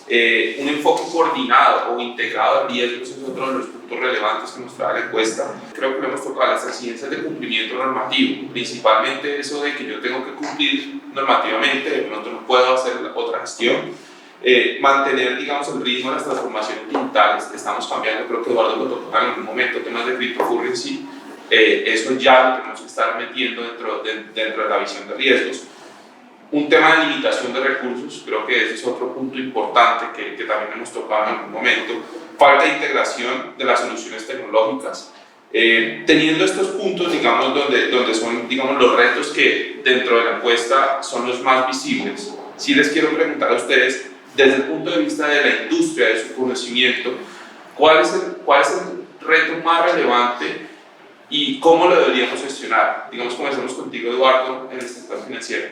[SPEAKER 1] un enfoque coordinado o integrado de riesgos es otro de los puntos relevantes que nos trae la encuesta. Creo que lo hemos tocado, las exigencias de cumplimiento normativo, principalmente eso de que yo tengo que cumplir normativamente, de pronto no puedo hacer otra gestión. Mantener, digamos, el ritmo de las transformaciones digitales. Estamos cambiando, creo que Eduardo lo tocó en algún momento, temas de cryptocurrency, eso ya lo tenemos que estar metiendo dentro de la visión de riesgos. Un tema de limitación de recursos, creo que ese es otro punto importante que también hemos tocado en algún momento. Falta de integración de las soluciones tecnológicas. Teniendo estos puntos, digamos, donde son, digamos, los retos que dentro de la encuesta son los más visibles, sí les quiero preguntar a ustedes, desde el punto de vista de la industria, de su conocimiento, ¿cuál es el reto más relevante y cómo lo deberíamos gestionar? Digamos, comencemos contigo, Eduardo, en el sector financiero.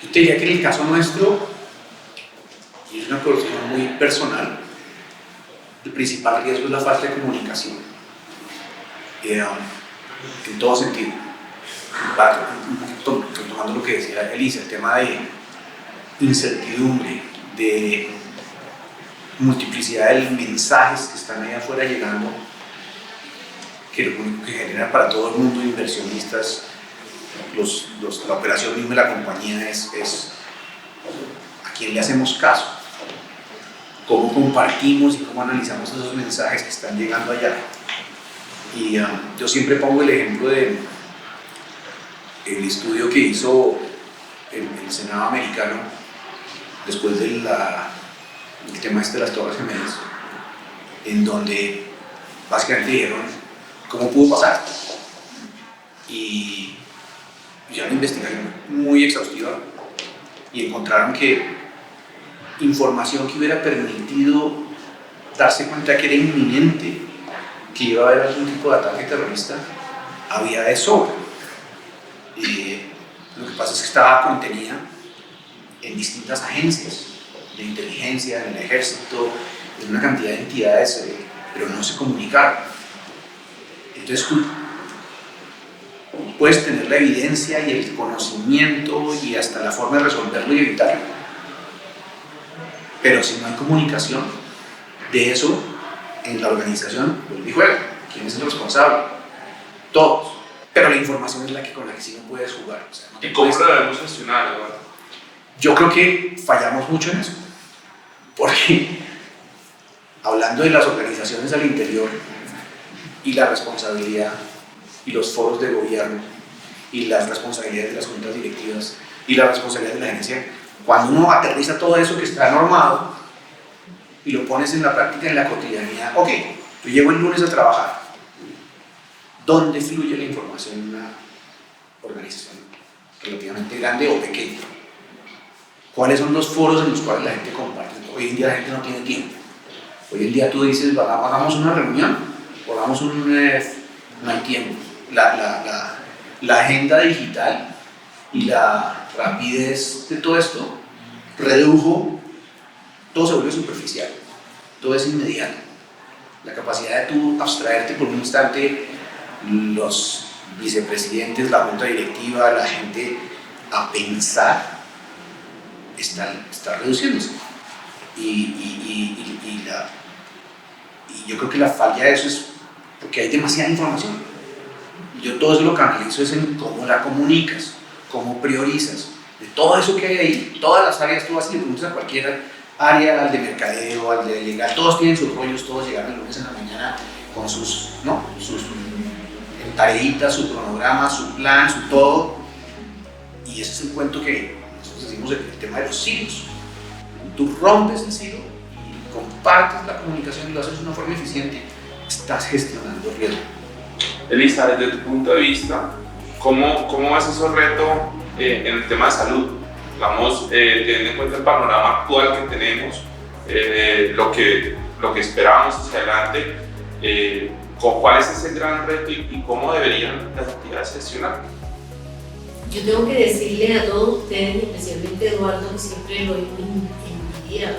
[SPEAKER 3] Yo te diría que en el caso nuestro, y es una percepción muy personal, el principal riesgo es la falta de comunicación, en todo sentido. Tomando lo que decía Elisa, el tema de incertidumbre, de multiplicidad de mensajes que están ahí afuera llegando, que lo único que genera para todo el mundo de inversionistas, la operación misma de la compañía es a quién le hacemos caso. cómo compartimos y cómo analizamos esos mensajes que están llegando allá. Y yo siempre pongo el ejemplo del estudio que hizo el Senado americano después del tema de las Torres Gemelas, en donde básicamente dijeron cómo pudo pasar. Y hicieron una investigación muy exhaustiva y encontraron que información que hubiera permitido darse cuenta que era inminente que iba a haber algún tipo de ataque terrorista había de sobra. Lo que pasa es que estaba contenida en distintas agencias de inteligencia, en el ejército, en una cantidad de entidades, pero no se comunicaron. Entonces tú puedes tener la evidencia y el conocimiento y hasta la forma de resolverlo y evitarlo, pero si no hay comunicación de eso en la organización, vuelve y juega. ¿Quién es el responsable? Todos. Pero la información es la que con la que sí no puedes jugar. O sea, no
[SPEAKER 1] ¿Y cómo lo debemos gestionar, Eduardo?
[SPEAKER 3] Yo creo que fallamos mucho en eso, porque hablando de las organizaciones al interior y la responsabilidad y los foros de gobierno y las responsabilidades de las juntas directivas y la responsabilidad de la agencia, cuando uno aterriza todo eso que está normado y lo pones en la práctica, en la cotidianidad, ok, yo llego el lunes a trabajar, ¿dónde fluye la información en una organización relativamente grande o pequeña? ¿Cuáles son los foros en los cuales la gente comparte? Hoy en día la gente no tiene tiempo. Hoy en día tú dices, hagamos una reunión o hagamos no hay tiempo. La agenda digital y la rapidez de todo esto redujo, todo se vuelve superficial, todo es inmediato. La capacidad de tú abstraerte por un instante, los vicepresidentes, la junta directiva, la gente a pensar, está reduciéndose. Y yo creo que la falla de eso es porque hay demasiada información. Yo todo eso lo canalizo es en cómo la comunicas, cómo priorizas. De todo eso que hay ahí, todas las áreas, tú vas y le preguntas a cualquier área, al de mercadeo, al de legal, todos tienen sus rollos, todos llegan el lunes en la mañana con sus tareitas, su cronograma, su plan, su todo. Y ese es el cuento que nosotros decimos el tema de los silos. Tú rompes el silo y compartes la comunicación y lo haces de una forma eficiente, estás gestionando el riesgo.
[SPEAKER 1] Elisa, desde tu punto de vista, ¿cómo ves ese reto en el tema de salud? Vamos, teniendo en cuenta el panorama actual que tenemos, lo que esperábamos hacia adelante, ¿cuál es ese gran reto y cómo deberían las entidades gestionar?
[SPEAKER 5] Yo tengo que decirle a todos ustedes, especialmente a Eduardo, que siempre lo hemos envidiado.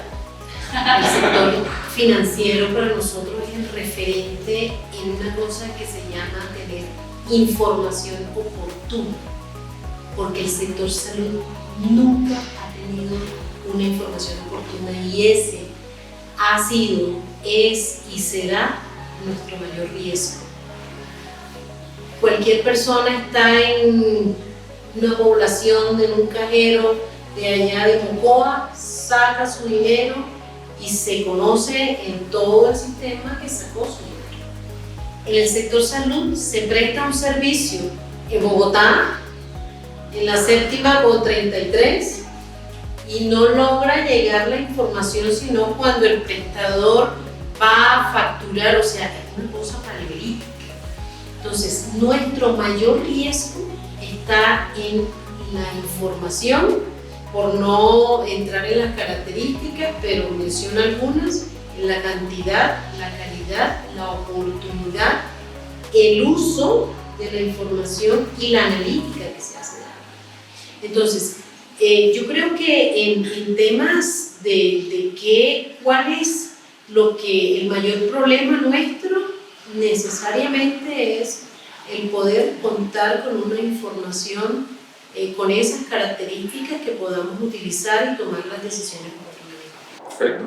[SPEAKER 5] El sector financiero para nosotros es el referente en una cosa que se llama tener información oportuna, porque el sector salud nunca ha tenido una información oportuna y ese ha sido, es y será nuestro mayor riesgo. Cualquier persona está en una población, en un cajero de allá de Mocoa, saca su dinero y se conoce en todo el sistema que sacó su dinero. En el sector salud se presta un servicio en Bogotá, en la séptima con 33, y no logra llegar la información sino cuando el prestador va a facturar, o sea, es una cosa paralelítica. Entonces, nuestro mayor riesgo está en la información, por no entrar en las características, pero menciono algunas, en la cantidad, la calidad, la oportunidad, el uso de la información y la analítica que se hace. Entonces, yo creo que en temas de cuál es lo que el mayor problema nuestro, necesariamente es el poder contar con una información con esas características que podamos utilizar y tomar las decisiones oportunas.
[SPEAKER 1] Perfecto.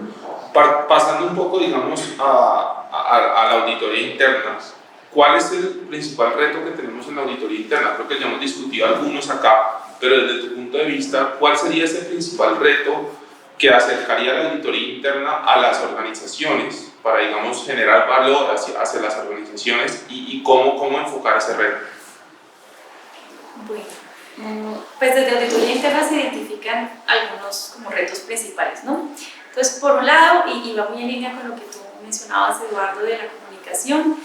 [SPEAKER 1] Pasando un poco, digamos, a la auditoría interna, ¿cuál es el principal reto que tenemos en la auditoría interna? Creo que ya hemos discutido algunos acá, pero desde tu punto de vista, ¿cuál sería ese principal reto que acercaría la auditoría interna a las organizaciones para, digamos, generar valor hacia las organizaciones y cómo enfocar ese reto.
[SPEAKER 4] Bueno, pues desde auditoría interna se identifican algunos como retos principales, ¿no? Entonces, por un lado, y va muy en línea con lo que tú mencionabas, Eduardo, de la comunicación,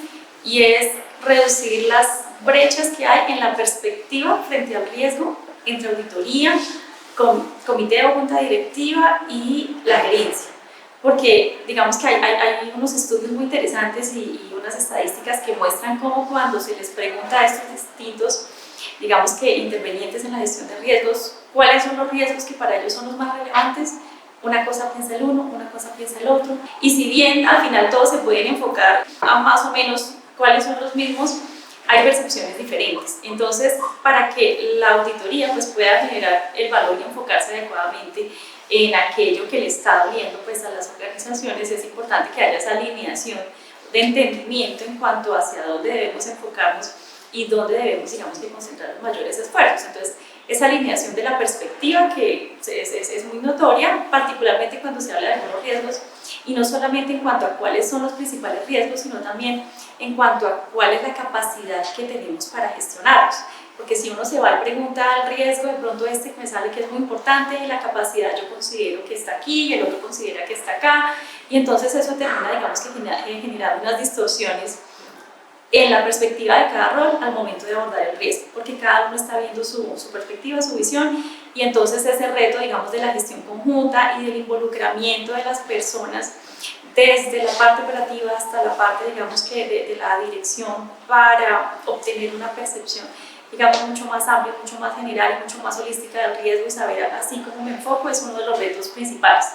[SPEAKER 4] y es reducir las brechas que hay en la perspectiva frente al riesgo entre auditoría, comité o junta directiva y la gerencia. Porque digamos que hay unos estudios muy interesantes y unas estadísticas que muestran cómo cuando se les pregunta a estos distintos, digamos que intervenientes en la gestión de riesgos, cuáles son los riesgos que para ellos son los más relevantes, una cosa piensa el uno, una cosa piensa el otro, y si bien al final todos se pueden enfocar a más o menos cuáles son los mismos, hay percepciones diferentes. Entonces, para que la auditoría pues, pueda generar el valor y enfocarse adecuadamente en aquello que le está doliendo pues, a las organizaciones, es importante que haya esa alineación de entendimiento en cuanto hacia dónde debemos enfocarnos y dónde debemos, digamos, que concentrar los mayores esfuerzos. Entonces, esa alineación de la perspectiva que es muy notoria, particularmente cuando se habla de algunos riesgos, y no solamente en cuanto a cuáles son los principales riesgos, sino también en cuanto a cuál es la capacidad que tenemos para gestionarlos. Porque si uno se va y pregunta al riesgo, de pronto me sale que es muy importante, y la capacidad yo considero que está aquí, y el otro considera que está acá, y entonces eso termina, digamos, que generando unas distorsiones en la perspectiva de cada rol al momento de abordar el riesgo, porque cada uno está viendo su perspectiva, su visión, y entonces ese reto, digamos, de la gestión conjunta y del involucramiento de las personas desde la parte operativa hasta la parte, digamos, que de la dirección para obtener una percepción, digamos, mucho más amplia, mucho más general y mucho más holística del riesgo y saber así cómo me enfoco es uno de los retos principales,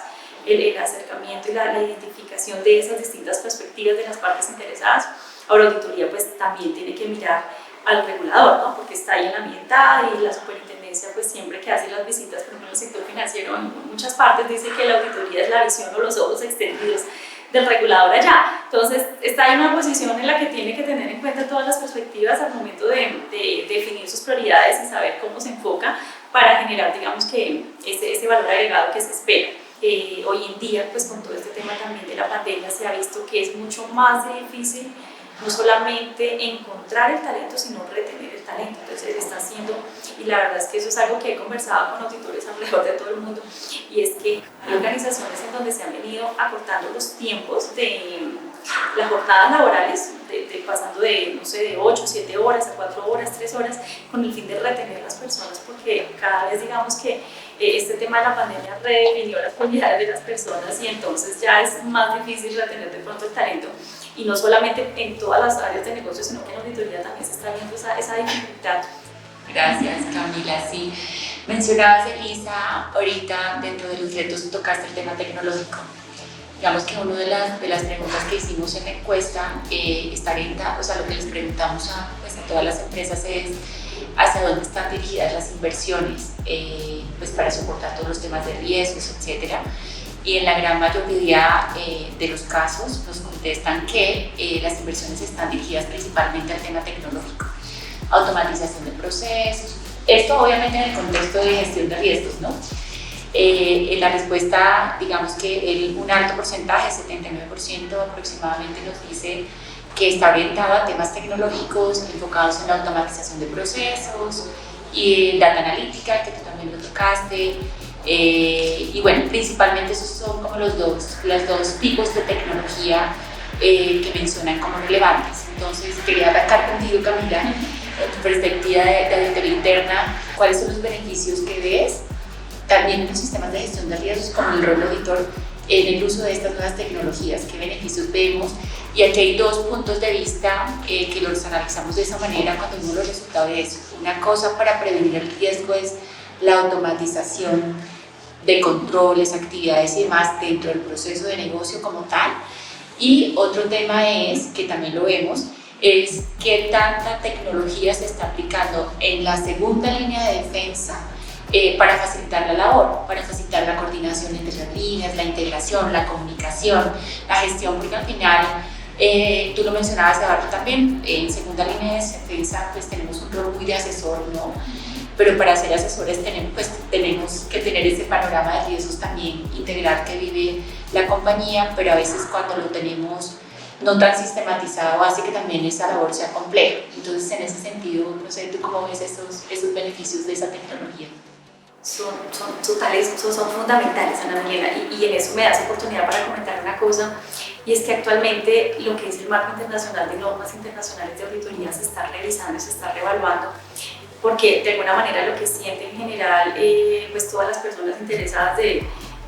[SPEAKER 4] el acercamiento y la identificación de esas distintas perspectivas de las partes interesadas. Ahora, auditoría pues también tiene que mirar al regulador, ¿no? Porque está ahí en la ambientada y la superintendencia pues siempre que hace las visitas, por ejemplo, en el sector financiero, en muchas partes dice que la auditoría es la visión o los ojos extendidos del regulador allá. Entonces, está en una posición en la que tiene que tener en cuenta todas las perspectivas al momento de definir sus prioridades y saber cómo se enfoca para generar, digamos, que ese valor agregado que se espera. Hoy en día, pues con todo este tema también de la pandemia, se ha visto que es mucho más difícil no solamente encontrar el talento, sino retener el talento. Entonces está haciendo, y la verdad es que eso es algo que he conversado con auditores alrededor de todo el mundo, y es que hay organizaciones en donde se han venido acortando los tiempos de las jornadas laborales, pasando de, no sé, de 8, 7 horas a 4 horas, 3 horas, con el fin de retener las personas, porque cada vez digamos que este tema de la pandemia redefinió las cualidades de las personas y entonces ya es más difícil retener de pronto el talento. Y no solamente en todas las áreas de negocio, sino que en la auditoría también se está viendo esa dificultad.
[SPEAKER 2] Gracias, Camila. Sí, mencionabas, Elisa, ahorita dentro de los retos tocaste el tema tecnológico. Digamos que una de las preguntas que hicimos en la encuesta está orientada, o sea, lo que les preguntamos a todas las empresas es hacia dónde están dirigidas las inversiones pues para soportar todos los temas de riesgos, etcétera. Y en la gran mayoría de los casos nos contestan que las inversiones están dirigidas principalmente al tema tecnológico, automatización de procesos, esto obviamente en el contexto de gestión de riesgos, ¿no? En la respuesta, digamos que un alto porcentaje, 79% aproximadamente, nos dice que está orientado a temas tecnológicos enfocados en la automatización de procesos y data analítica, que tú también lo tocaste. Y bueno, principalmente esos son como los dos tipos de tecnología que mencionan como relevantes. Entonces quería arrancar contigo, Camila, en tu perspectiva de auditoría interna, ¿cuáles son los beneficios que ves también en los sistemas de gestión de riesgos como el rol de auditor en el uso de estas nuevas tecnologías? ¿Qué beneficios vemos? Y aquí hay dos puntos de vista que los analizamos de esa manera cuando vemos los resultados de eso. Una cosa para prevenir el riesgo es la automatización de controles, actividades y demás dentro del proceso de negocio como tal. Y otro tema es, que también lo vemos, es qué tanta tecnología se está aplicando en la segunda línea de defensa para facilitar la labor, para facilitar la coordinación entre las líneas, la integración, la comunicación, la gestión, porque al final, tú lo mencionabas, Eduardo, también, en segunda línea de defensa pues tenemos un rol muy de asesor, ¿no? pero para ser asesores tenemos que tener ese panorama de riesgos también integral que vive la compañía, pero a veces cuando lo tenemos no tan sistematizado hace que también esa labor sea compleja. Entonces, en ese sentido, no sé, ¿tú cómo ves esos beneficios de esa tecnología?
[SPEAKER 4] Son totales, son fundamentales, Ana Daniela, y en eso me das oportunidad para comentar una cosa, y es que actualmente lo que es el marco internacional de normas internacionales de auditoría se está revisando, se está reevaluando, porque de alguna manera lo que sienten en general pues todas las personas interesadas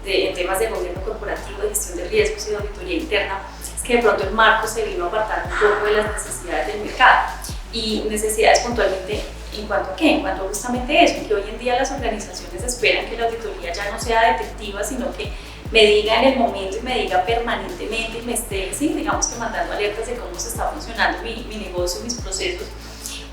[SPEAKER 4] en temas de gobierno corporativo, de gestión de riesgos y de auditoría interna, es que de pronto el marco se vino apartando un poco de las necesidades del mercado, y necesidades puntualmente ¿en cuanto a qué? En cuanto a justamente eso, que hoy en día las organizaciones esperan que la auditoría ya no sea detectiva, sino que me diga en el momento y me diga permanentemente y me esté, ¿sí? digamos que mandando alertas de cómo se está funcionando mi negocio, mis procesos,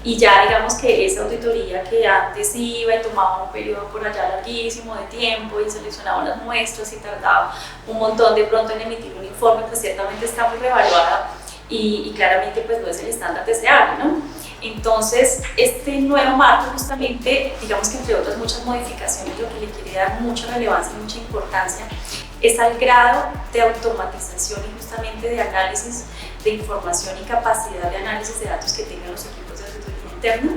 [SPEAKER 4] y ya digamos que esa auditoría que antes iba y tomaba un periodo por allá larguísimo de tiempo y seleccionaba unas muestras y tardaba un montón de pronto en emitir un informe, pues ciertamente está muy revaluada y claramente pues no es el estándar deseable, ¿no? Entonces, este nuevo marco justamente, digamos que entre otras muchas modificaciones, lo que le quiere dar mucha relevancia y mucha importancia es al grado de automatización y justamente de análisis de información y capacidad de análisis de datos que tengan los equipos de auditoría interna,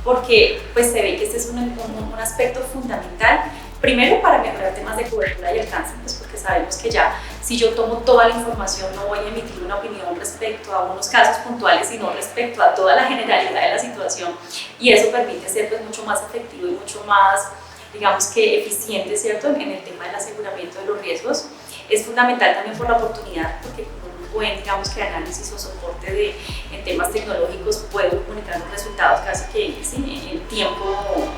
[SPEAKER 4] porque pues se ve que este es un aspecto fundamental, primero para mejorar temas de cobertura y alcance, pues porque sabemos que ya si yo tomo toda la información no voy a emitir una opinión respecto a unos casos puntuales, sino respecto a toda la generalidad de la situación, y eso permite ser pues mucho más efectivo y mucho más, digamos que eficiente, ¿cierto?, en el tema del aseguramiento de los riesgos. Es fundamental también por la oportunidad, porque con un buen, digamos que análisis o soporte en temas tecnológicos puedo comunicar los resultados casi que ¿sí? en tiempo,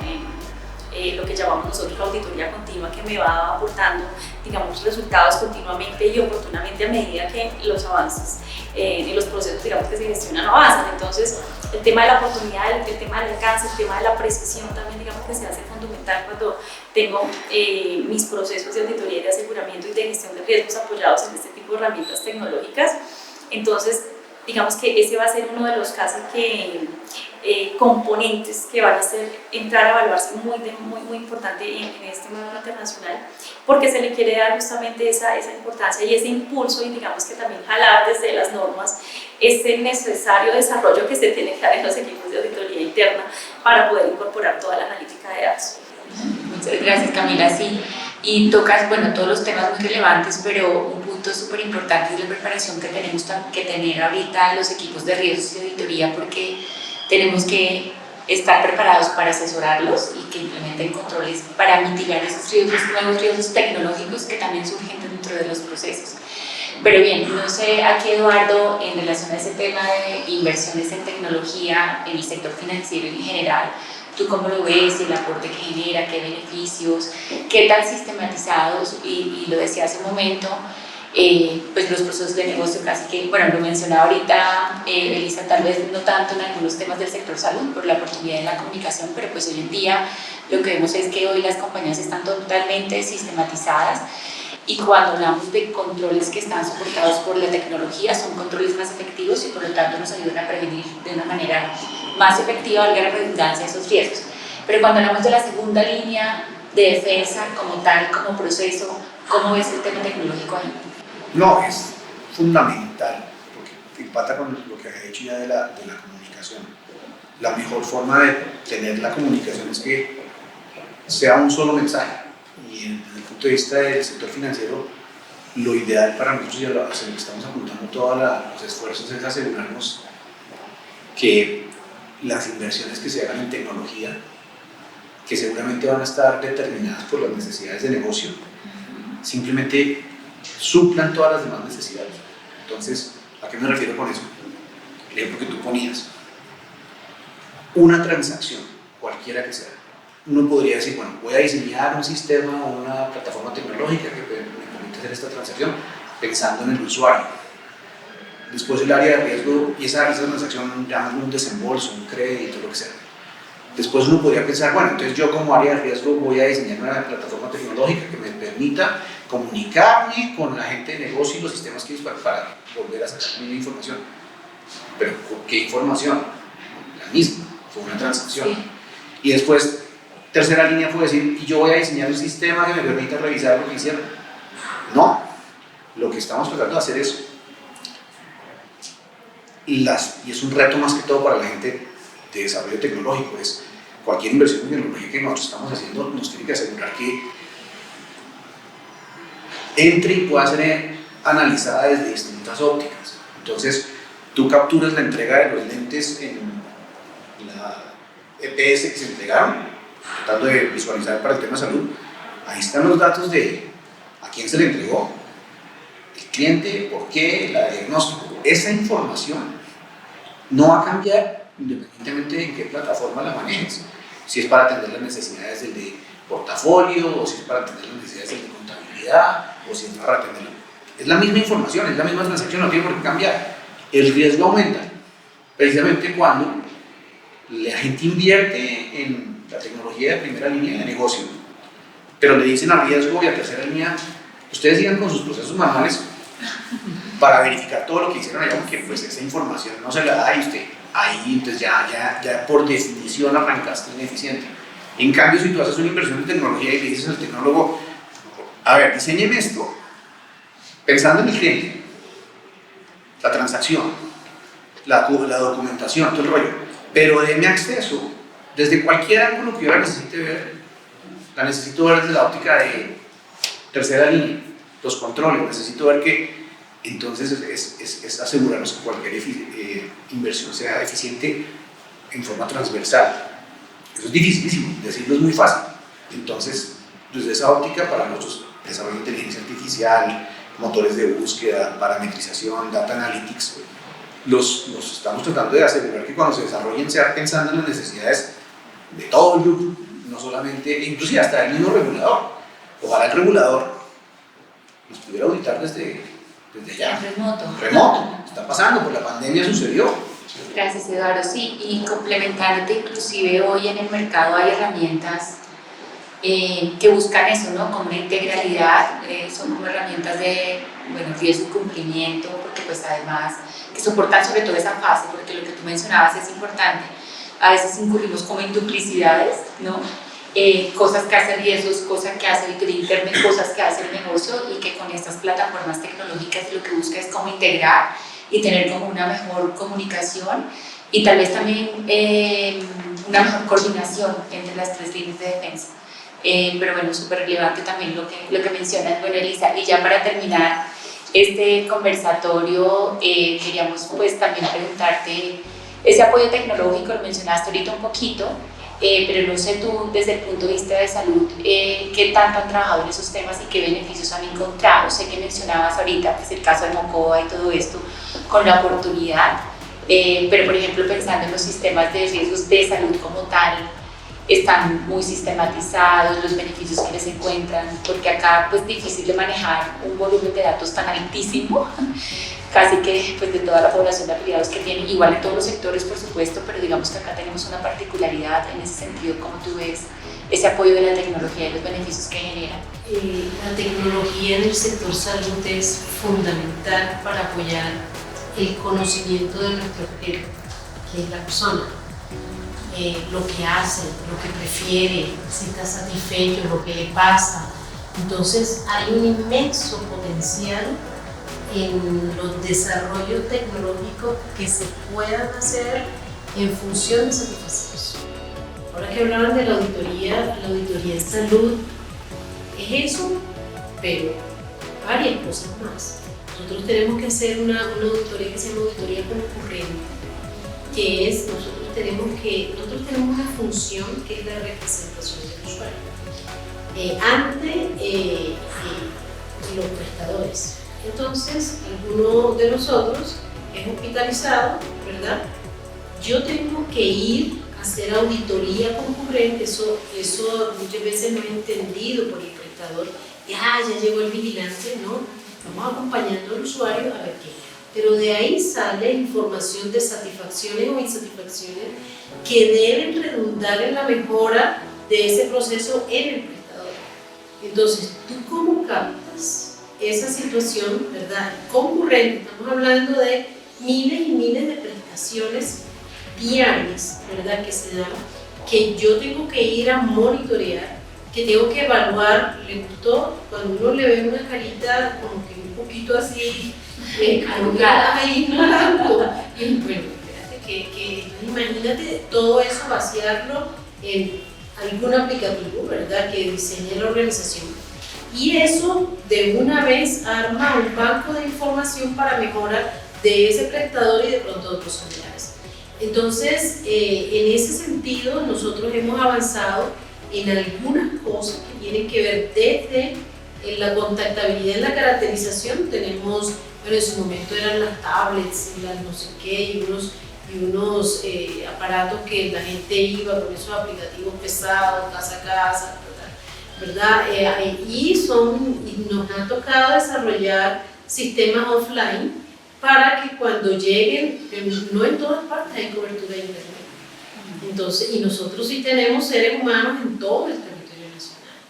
[SPEAKER 4] lo que llamamos nosotros la auditoría continua, que me va aportando, digamos, resultados continuamente y oportunamente a medida que los avances y los procesos, digamos, que se gestionan avanzan. Entonces, el tema de la oportunidad, el tema del alcance, el tema de la precisión también, digamos, que se hace fundamental cuando tengo mis procesos de auditoría y de aseguramiento y de gestión de riesgos apoyados en este tipo de herramientas tecnológicas. Entonces, digamos que ese va a ser uno de los casos componentes que van a entrar a evaluarse muy importante en este marco internacional, porque se le quiere dar justamente esa importancia y ese impulso, y digamos que también jalar desde las normas ese necesario desarrollo que se tiene que dar en los equipos de auditoría interna para poder incorporar toda la analítica de datos.
[SPEAKER 2] Muchas gracias, Camila. Sí, y tocas, bueno, todos los temas muy relevantes, pero un punto súper importante es la preparación que tenemos que tener ahorita los equipos de riesgos y auditoría, porque tenemos que estar preparados para asesorarlos y que implementen controles para mitigar esos riesgos, nuevos riesgos tecnológicos que también surgen dentro de los procesos. Pero bien, no sé, aquí Eduardo, en relación a ese tema de inversiones en tecnología en el sector financiero en general, ¿tú cómo lo ves? El aporte que genera, qué beneficios, qué tan sistematizados, y lo decía hace un momento, pues los procesos de negocio casi que, bueno, lo mencionaba ahorita Elisa, tal vez no tanto en algunos temas del sector salud por la oportunidad de la comunicación, pero pues hoy en día lo que vemos es que hoy las compañías están totalmente sistematizadas, y cuando hablamos de controles que están soportados por la tecnología, son controles más efectivos y por lo tanto nos ayudan a prevenir de una manera más efectiva, valga la redundancia, esos riesgos. Pero cuando hablamos de la segunda línea de defensa como tal, como proceso, ¿cómo ves el tema tecnológico ahí?
[SPEAKER 3] No, es fundamental, porque empata con lo que has hecho ya de la comunicación. La mejor forma de tener la comunicación es que sea un solo mensaje. Y desde el punto de vista del sector financiero, lo ideal para nosotros, y a lo que estamos apuntando todos los esfuerzos, es asegurarnos que las inversiones que se hagan en tecnología, que seguramente van a estar determinadas por las necesidades de negocio, simplemente suplan todas las demás necesidades. Entonces, ¿a qué me refiero con eso? El ejemplo que tú ponías, una transacción, cualquiera que sea, uno podría decir, bueno, voy a diseñar un sistema o una plataforma tecnológica que me permite hacer esta transacción pensando en el usuario. Después el área de riesgo, y esa transacción, llamarlo un desembolso, un crédito, lo que sea. Después uno podría pensar, bueno, entonces yo como área de riesgo voy a diseñar una plataforma tecnológica que me permita comunicarme con la gente de negocio y los sistemas que uso para volver a sacar mi información. Pero ¿qué información? La misma, fue una transacción. Sí. Y después tercera línea fue decir, y yo voy a diseñar un sistema que me permita revisar lo que hicieron. No, lo que estamos tratando de hacer es, y es un reto más que todo para la gente de desarrollo tecnológico, es cualquier inversión en tecnología que nosotros estamos haciendo nos tiene que asegurar que entre y pueda ser analizada desde distintas ópticas. Entonces, tú capturas la entrega de los lentes en la EPS que se entregaron, tratando de visualizar para el tema de salud. Ahí están los datos de a quién se le entregó, el cliente, por qué, la diagnóstico. Esa información no va a cambiar independientemente de en qué plataforma la manejes. Si es para atender las necesidades del de portafolio, o si es para atender las necesidades del de contabilidad, o si es para atender... Es la misma información, es la misma transacción, no tiene por qué cambiar. El riesgo aumenta precisamente cuando la gente invierte en la tecnología de primera línea de negocio, pero le dicen a riesgo y a tercera línea, ustedes sigan con sus procesos manuales para verificar todo lo que hicieron allá, porque pues esa información no se la da y usted ahí, entonces ya por definición arrancaste ineficiente. En cambio, si tú haces una inversión en tecnología y le dices al tecnólogo, a ver, diseñen esto pensando en el cliente, la transacción, la documentación, todo el rollo, pero denme acceso desde cualquier ángulo que yo la necesite ver. La necesito ver desde la óptica de tercera línea, los controles, necesito ver que entonces es asegurarnos que cualquier inversión sea eficiente en forma transversal. Eso es dificilísimo, decirlo es muy fácil. Entonces, desde esa óptica, para nosotros, desarrollo de inteligencia artificial, motores de búsqueda, parametrización, data analytics, los estamos tratando de asegurar que cuando se desarrollen sea pensando en las necesidades de todo el grupo, no solamente, inclusive hasta el mismo regulador. Ojalá el regulador nos pudiera auditar desde allá. Remoto. Está pasando, por la pandemia sucedió.
[SPEAKER 2] Gracias, Eduardo. Sí, y complementándote, inclusive hoy en el mercado hay herramientas que buscan eso, ¿no? Como una integralidad, son como herramientas de, bueno, riesgo y cumplimiento, porque pues además que soportan sobre todo esa fase, porque lo que tú mencionabas es importante. A veces incurrimos como en duplicidades, ¿no? Cosas que hace riesgos, cosas que hace auditoría interna, cosas que hace el negocio, y que con estas plataformas tecnológicas lo que busca es como integrar y tener como una mejor comunicación y tal vez también una mejor coordinación entre las tres líneas de defensa. Pero bueno, súper relevante también lo que mencionas, bueno, Elisa. Y ya para terminar este conversatorio, queríamos pues también preguntarte, ese apoyo tecnológico lo mencionaste ahorita un poquito, pero no sé tú desde el punto de vista de salud, qué tanto han trabajado en esos temas y qué beneficios han encontrado. Sé que mencionabas ahorita pues, el caso de Mocoa y todo esto con la oportunidad, pero por ejemplo pensando en los sistemas de riesgos de salud como tal, están muy sistematizados, los beneficios que les encuentran, porque acá pues difícil de manejar un volumen de datos tan altísimo, casi que pues de toda la población de afiliados que tienen, igual en todos los sectores por supuesto, pero digamos que acá tenemos una particularidad en ese sentido. ¿Cómo tú ves ese apoyo de la tecnología y los beneficios que genera?
[SPEAKER 5] La tecnología en el sector salud es fundamental para apoyar el conocimiento de nuestro objeto, que es la persona. Lo que hace, lo que prefiere, si está satisfecho, lo que le pasa. Entonces hay un inmenso potencial en los desarrollos tecnológicos que se puedan hacer en función de satisfacer eso. Ahora que hablaban de la auditoría en salud, es eso, pero varias cosas más. Nosotros tenemos que hacer una auditoría que se llama auditoría concurrente, que es nosotros tenemos una función que es la representación del usuario ante los prestadores. Entonces, alguno de nosotros es hospitalizado, ¿verdad? Yo tengo que ir a hacer auditoría concurrente, eso muchas veces no es entendido por el prestador, ya llegó el vigilante, no, vamos acompañando al usuario a ver qué. Pero de ahí sale información de satisfacciones o insatisfacciones que deben redundar en la mejora de ese proceso en el prestador. Entonces, ¿tú cómo captas esa situación, verdad, concurrente? Estamos hablando de miles y miles de prestaciones diarias, ¿verdad?, que se dan que yo tengo que ir a monitorear, que tengo que evaluar. Le gustó cuando uno le ve una carita como que un poquito así, arrugada ahí, no tanto. Y bueno, espérate, imagínate todo eso, vaciarlo en algún aplicativo, ¿verdad?, que diseñe la organización. Y eso de una vez arma un banco de información para mejora de ese prestador y de pronto de otros familiares. Entonces, en ese sentido, nosotros hemos avanzado en algunas cosas que tienen que ver desde la contactabilidad en la caracterización. Tenemos, bueno, en su momento eran las tablets y las no sé qué, y unos aparatos que la gente iba con esos aplicativos pesados, casa a casa, ¿verdad? Y nos ha tocado desarrollar sistemas offline para que cuando lleguen, no en todas partes hay cobertura de internet. Entonces, y nosotros sí tenemos seres humanos en todo el territorio nacional.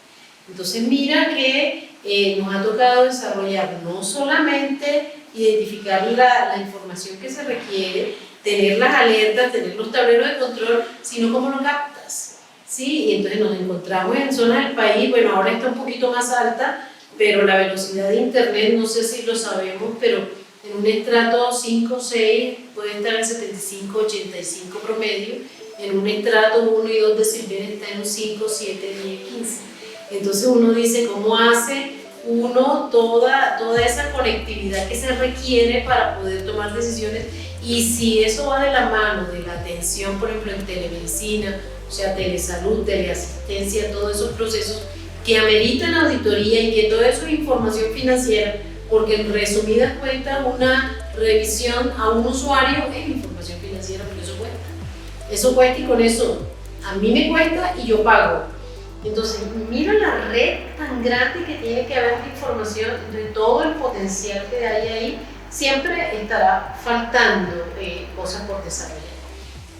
[SPEAKER 5] Entonces mira que nos ha tocado desarrollar no solamente identificar la información que se requiere, tener las alertas, tener los tableros de control, sino cómo lo captas, ¿sí? Y entonces nos encontramos en zonas del país, bueno, ahora está un poquito más alta, pero la velocidad de internet, no sé si lo sabemos, pero en un estrato 5 o 6 puede estar en 75, 85 promedio, en un estrato 1 y 2 decibeles está en un 5, 7, 10, 15. Entonces uno dice, ¿cómo hace uno toda esa conectividad que se requiere para poder tomar decisiones? Y si eso va de la mano de la atención, por ejemplo, en telemedicina, o sea, telesalud, teleasistencia, todos esos procesos que ameritan auditoría y que todo eso es información financiera, porque en resumidas cuentas una revisión a un usuario es información financiera, porque eso cuesta. Eso cuesta y con eso a mí me cuesta y yo pago. Entonces, mira la red tan grande que tiene que haber de información, de todo el potencial que hay ahí, siempre estará faltando cosas por desarrollar.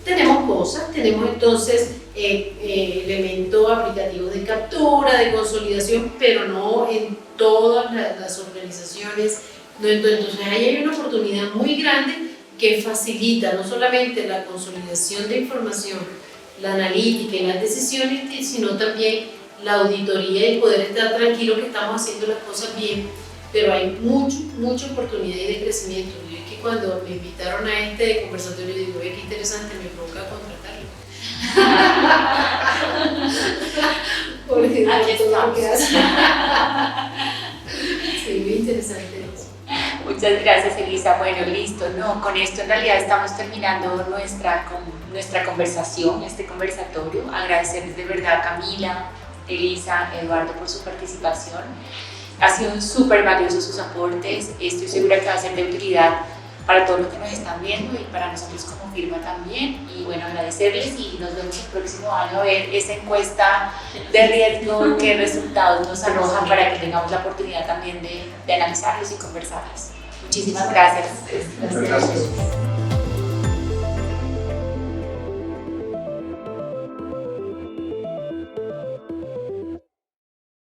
[SPEAKER 5] Tenemos cosas, tenemos entonces elementos aplicativos de captura, de consolidación, pero no en todas las organizaciones. Entonces ahí hay una oportunidad muy grande que facilita no solamente la consolidación de información, la analítica y las decisiones, sino también la auditoría y poder estar tranquilo que estamos haciendo las cosas bien, pero hay mucha oportunidad y de crecimiento. Yo es que cuando me invitaron a este conversatorio digo, qué interesante, me provoca contratarlo. Porque
[SPEAKER 2] aquí estamos.
[SPEAKER 5] Sí, muy interesante eso.
[SPEAKER 2] Muchas gracias, Elisa. Bueno, listo. No, con esto en realidad estamos terminando nuestra conversación, este conversatorio. Agradecerles de verdad a Camila, Elisa, Eduardo por su participación. Ha sido súper valioso sus aportes. Estoy segura que va a ser de utilidad para todos los que nos están viendo y para nosotros como firma también. Y bueno, agradecerles y nos vemos el próximo año a ver esa encuesta de riesgo, qué resultados nos arrojan para que tengamos la oportunidad también de analizarlos y conversarlos. Muchísimas gracias.
[SPEAKER 3] Muchas gracias.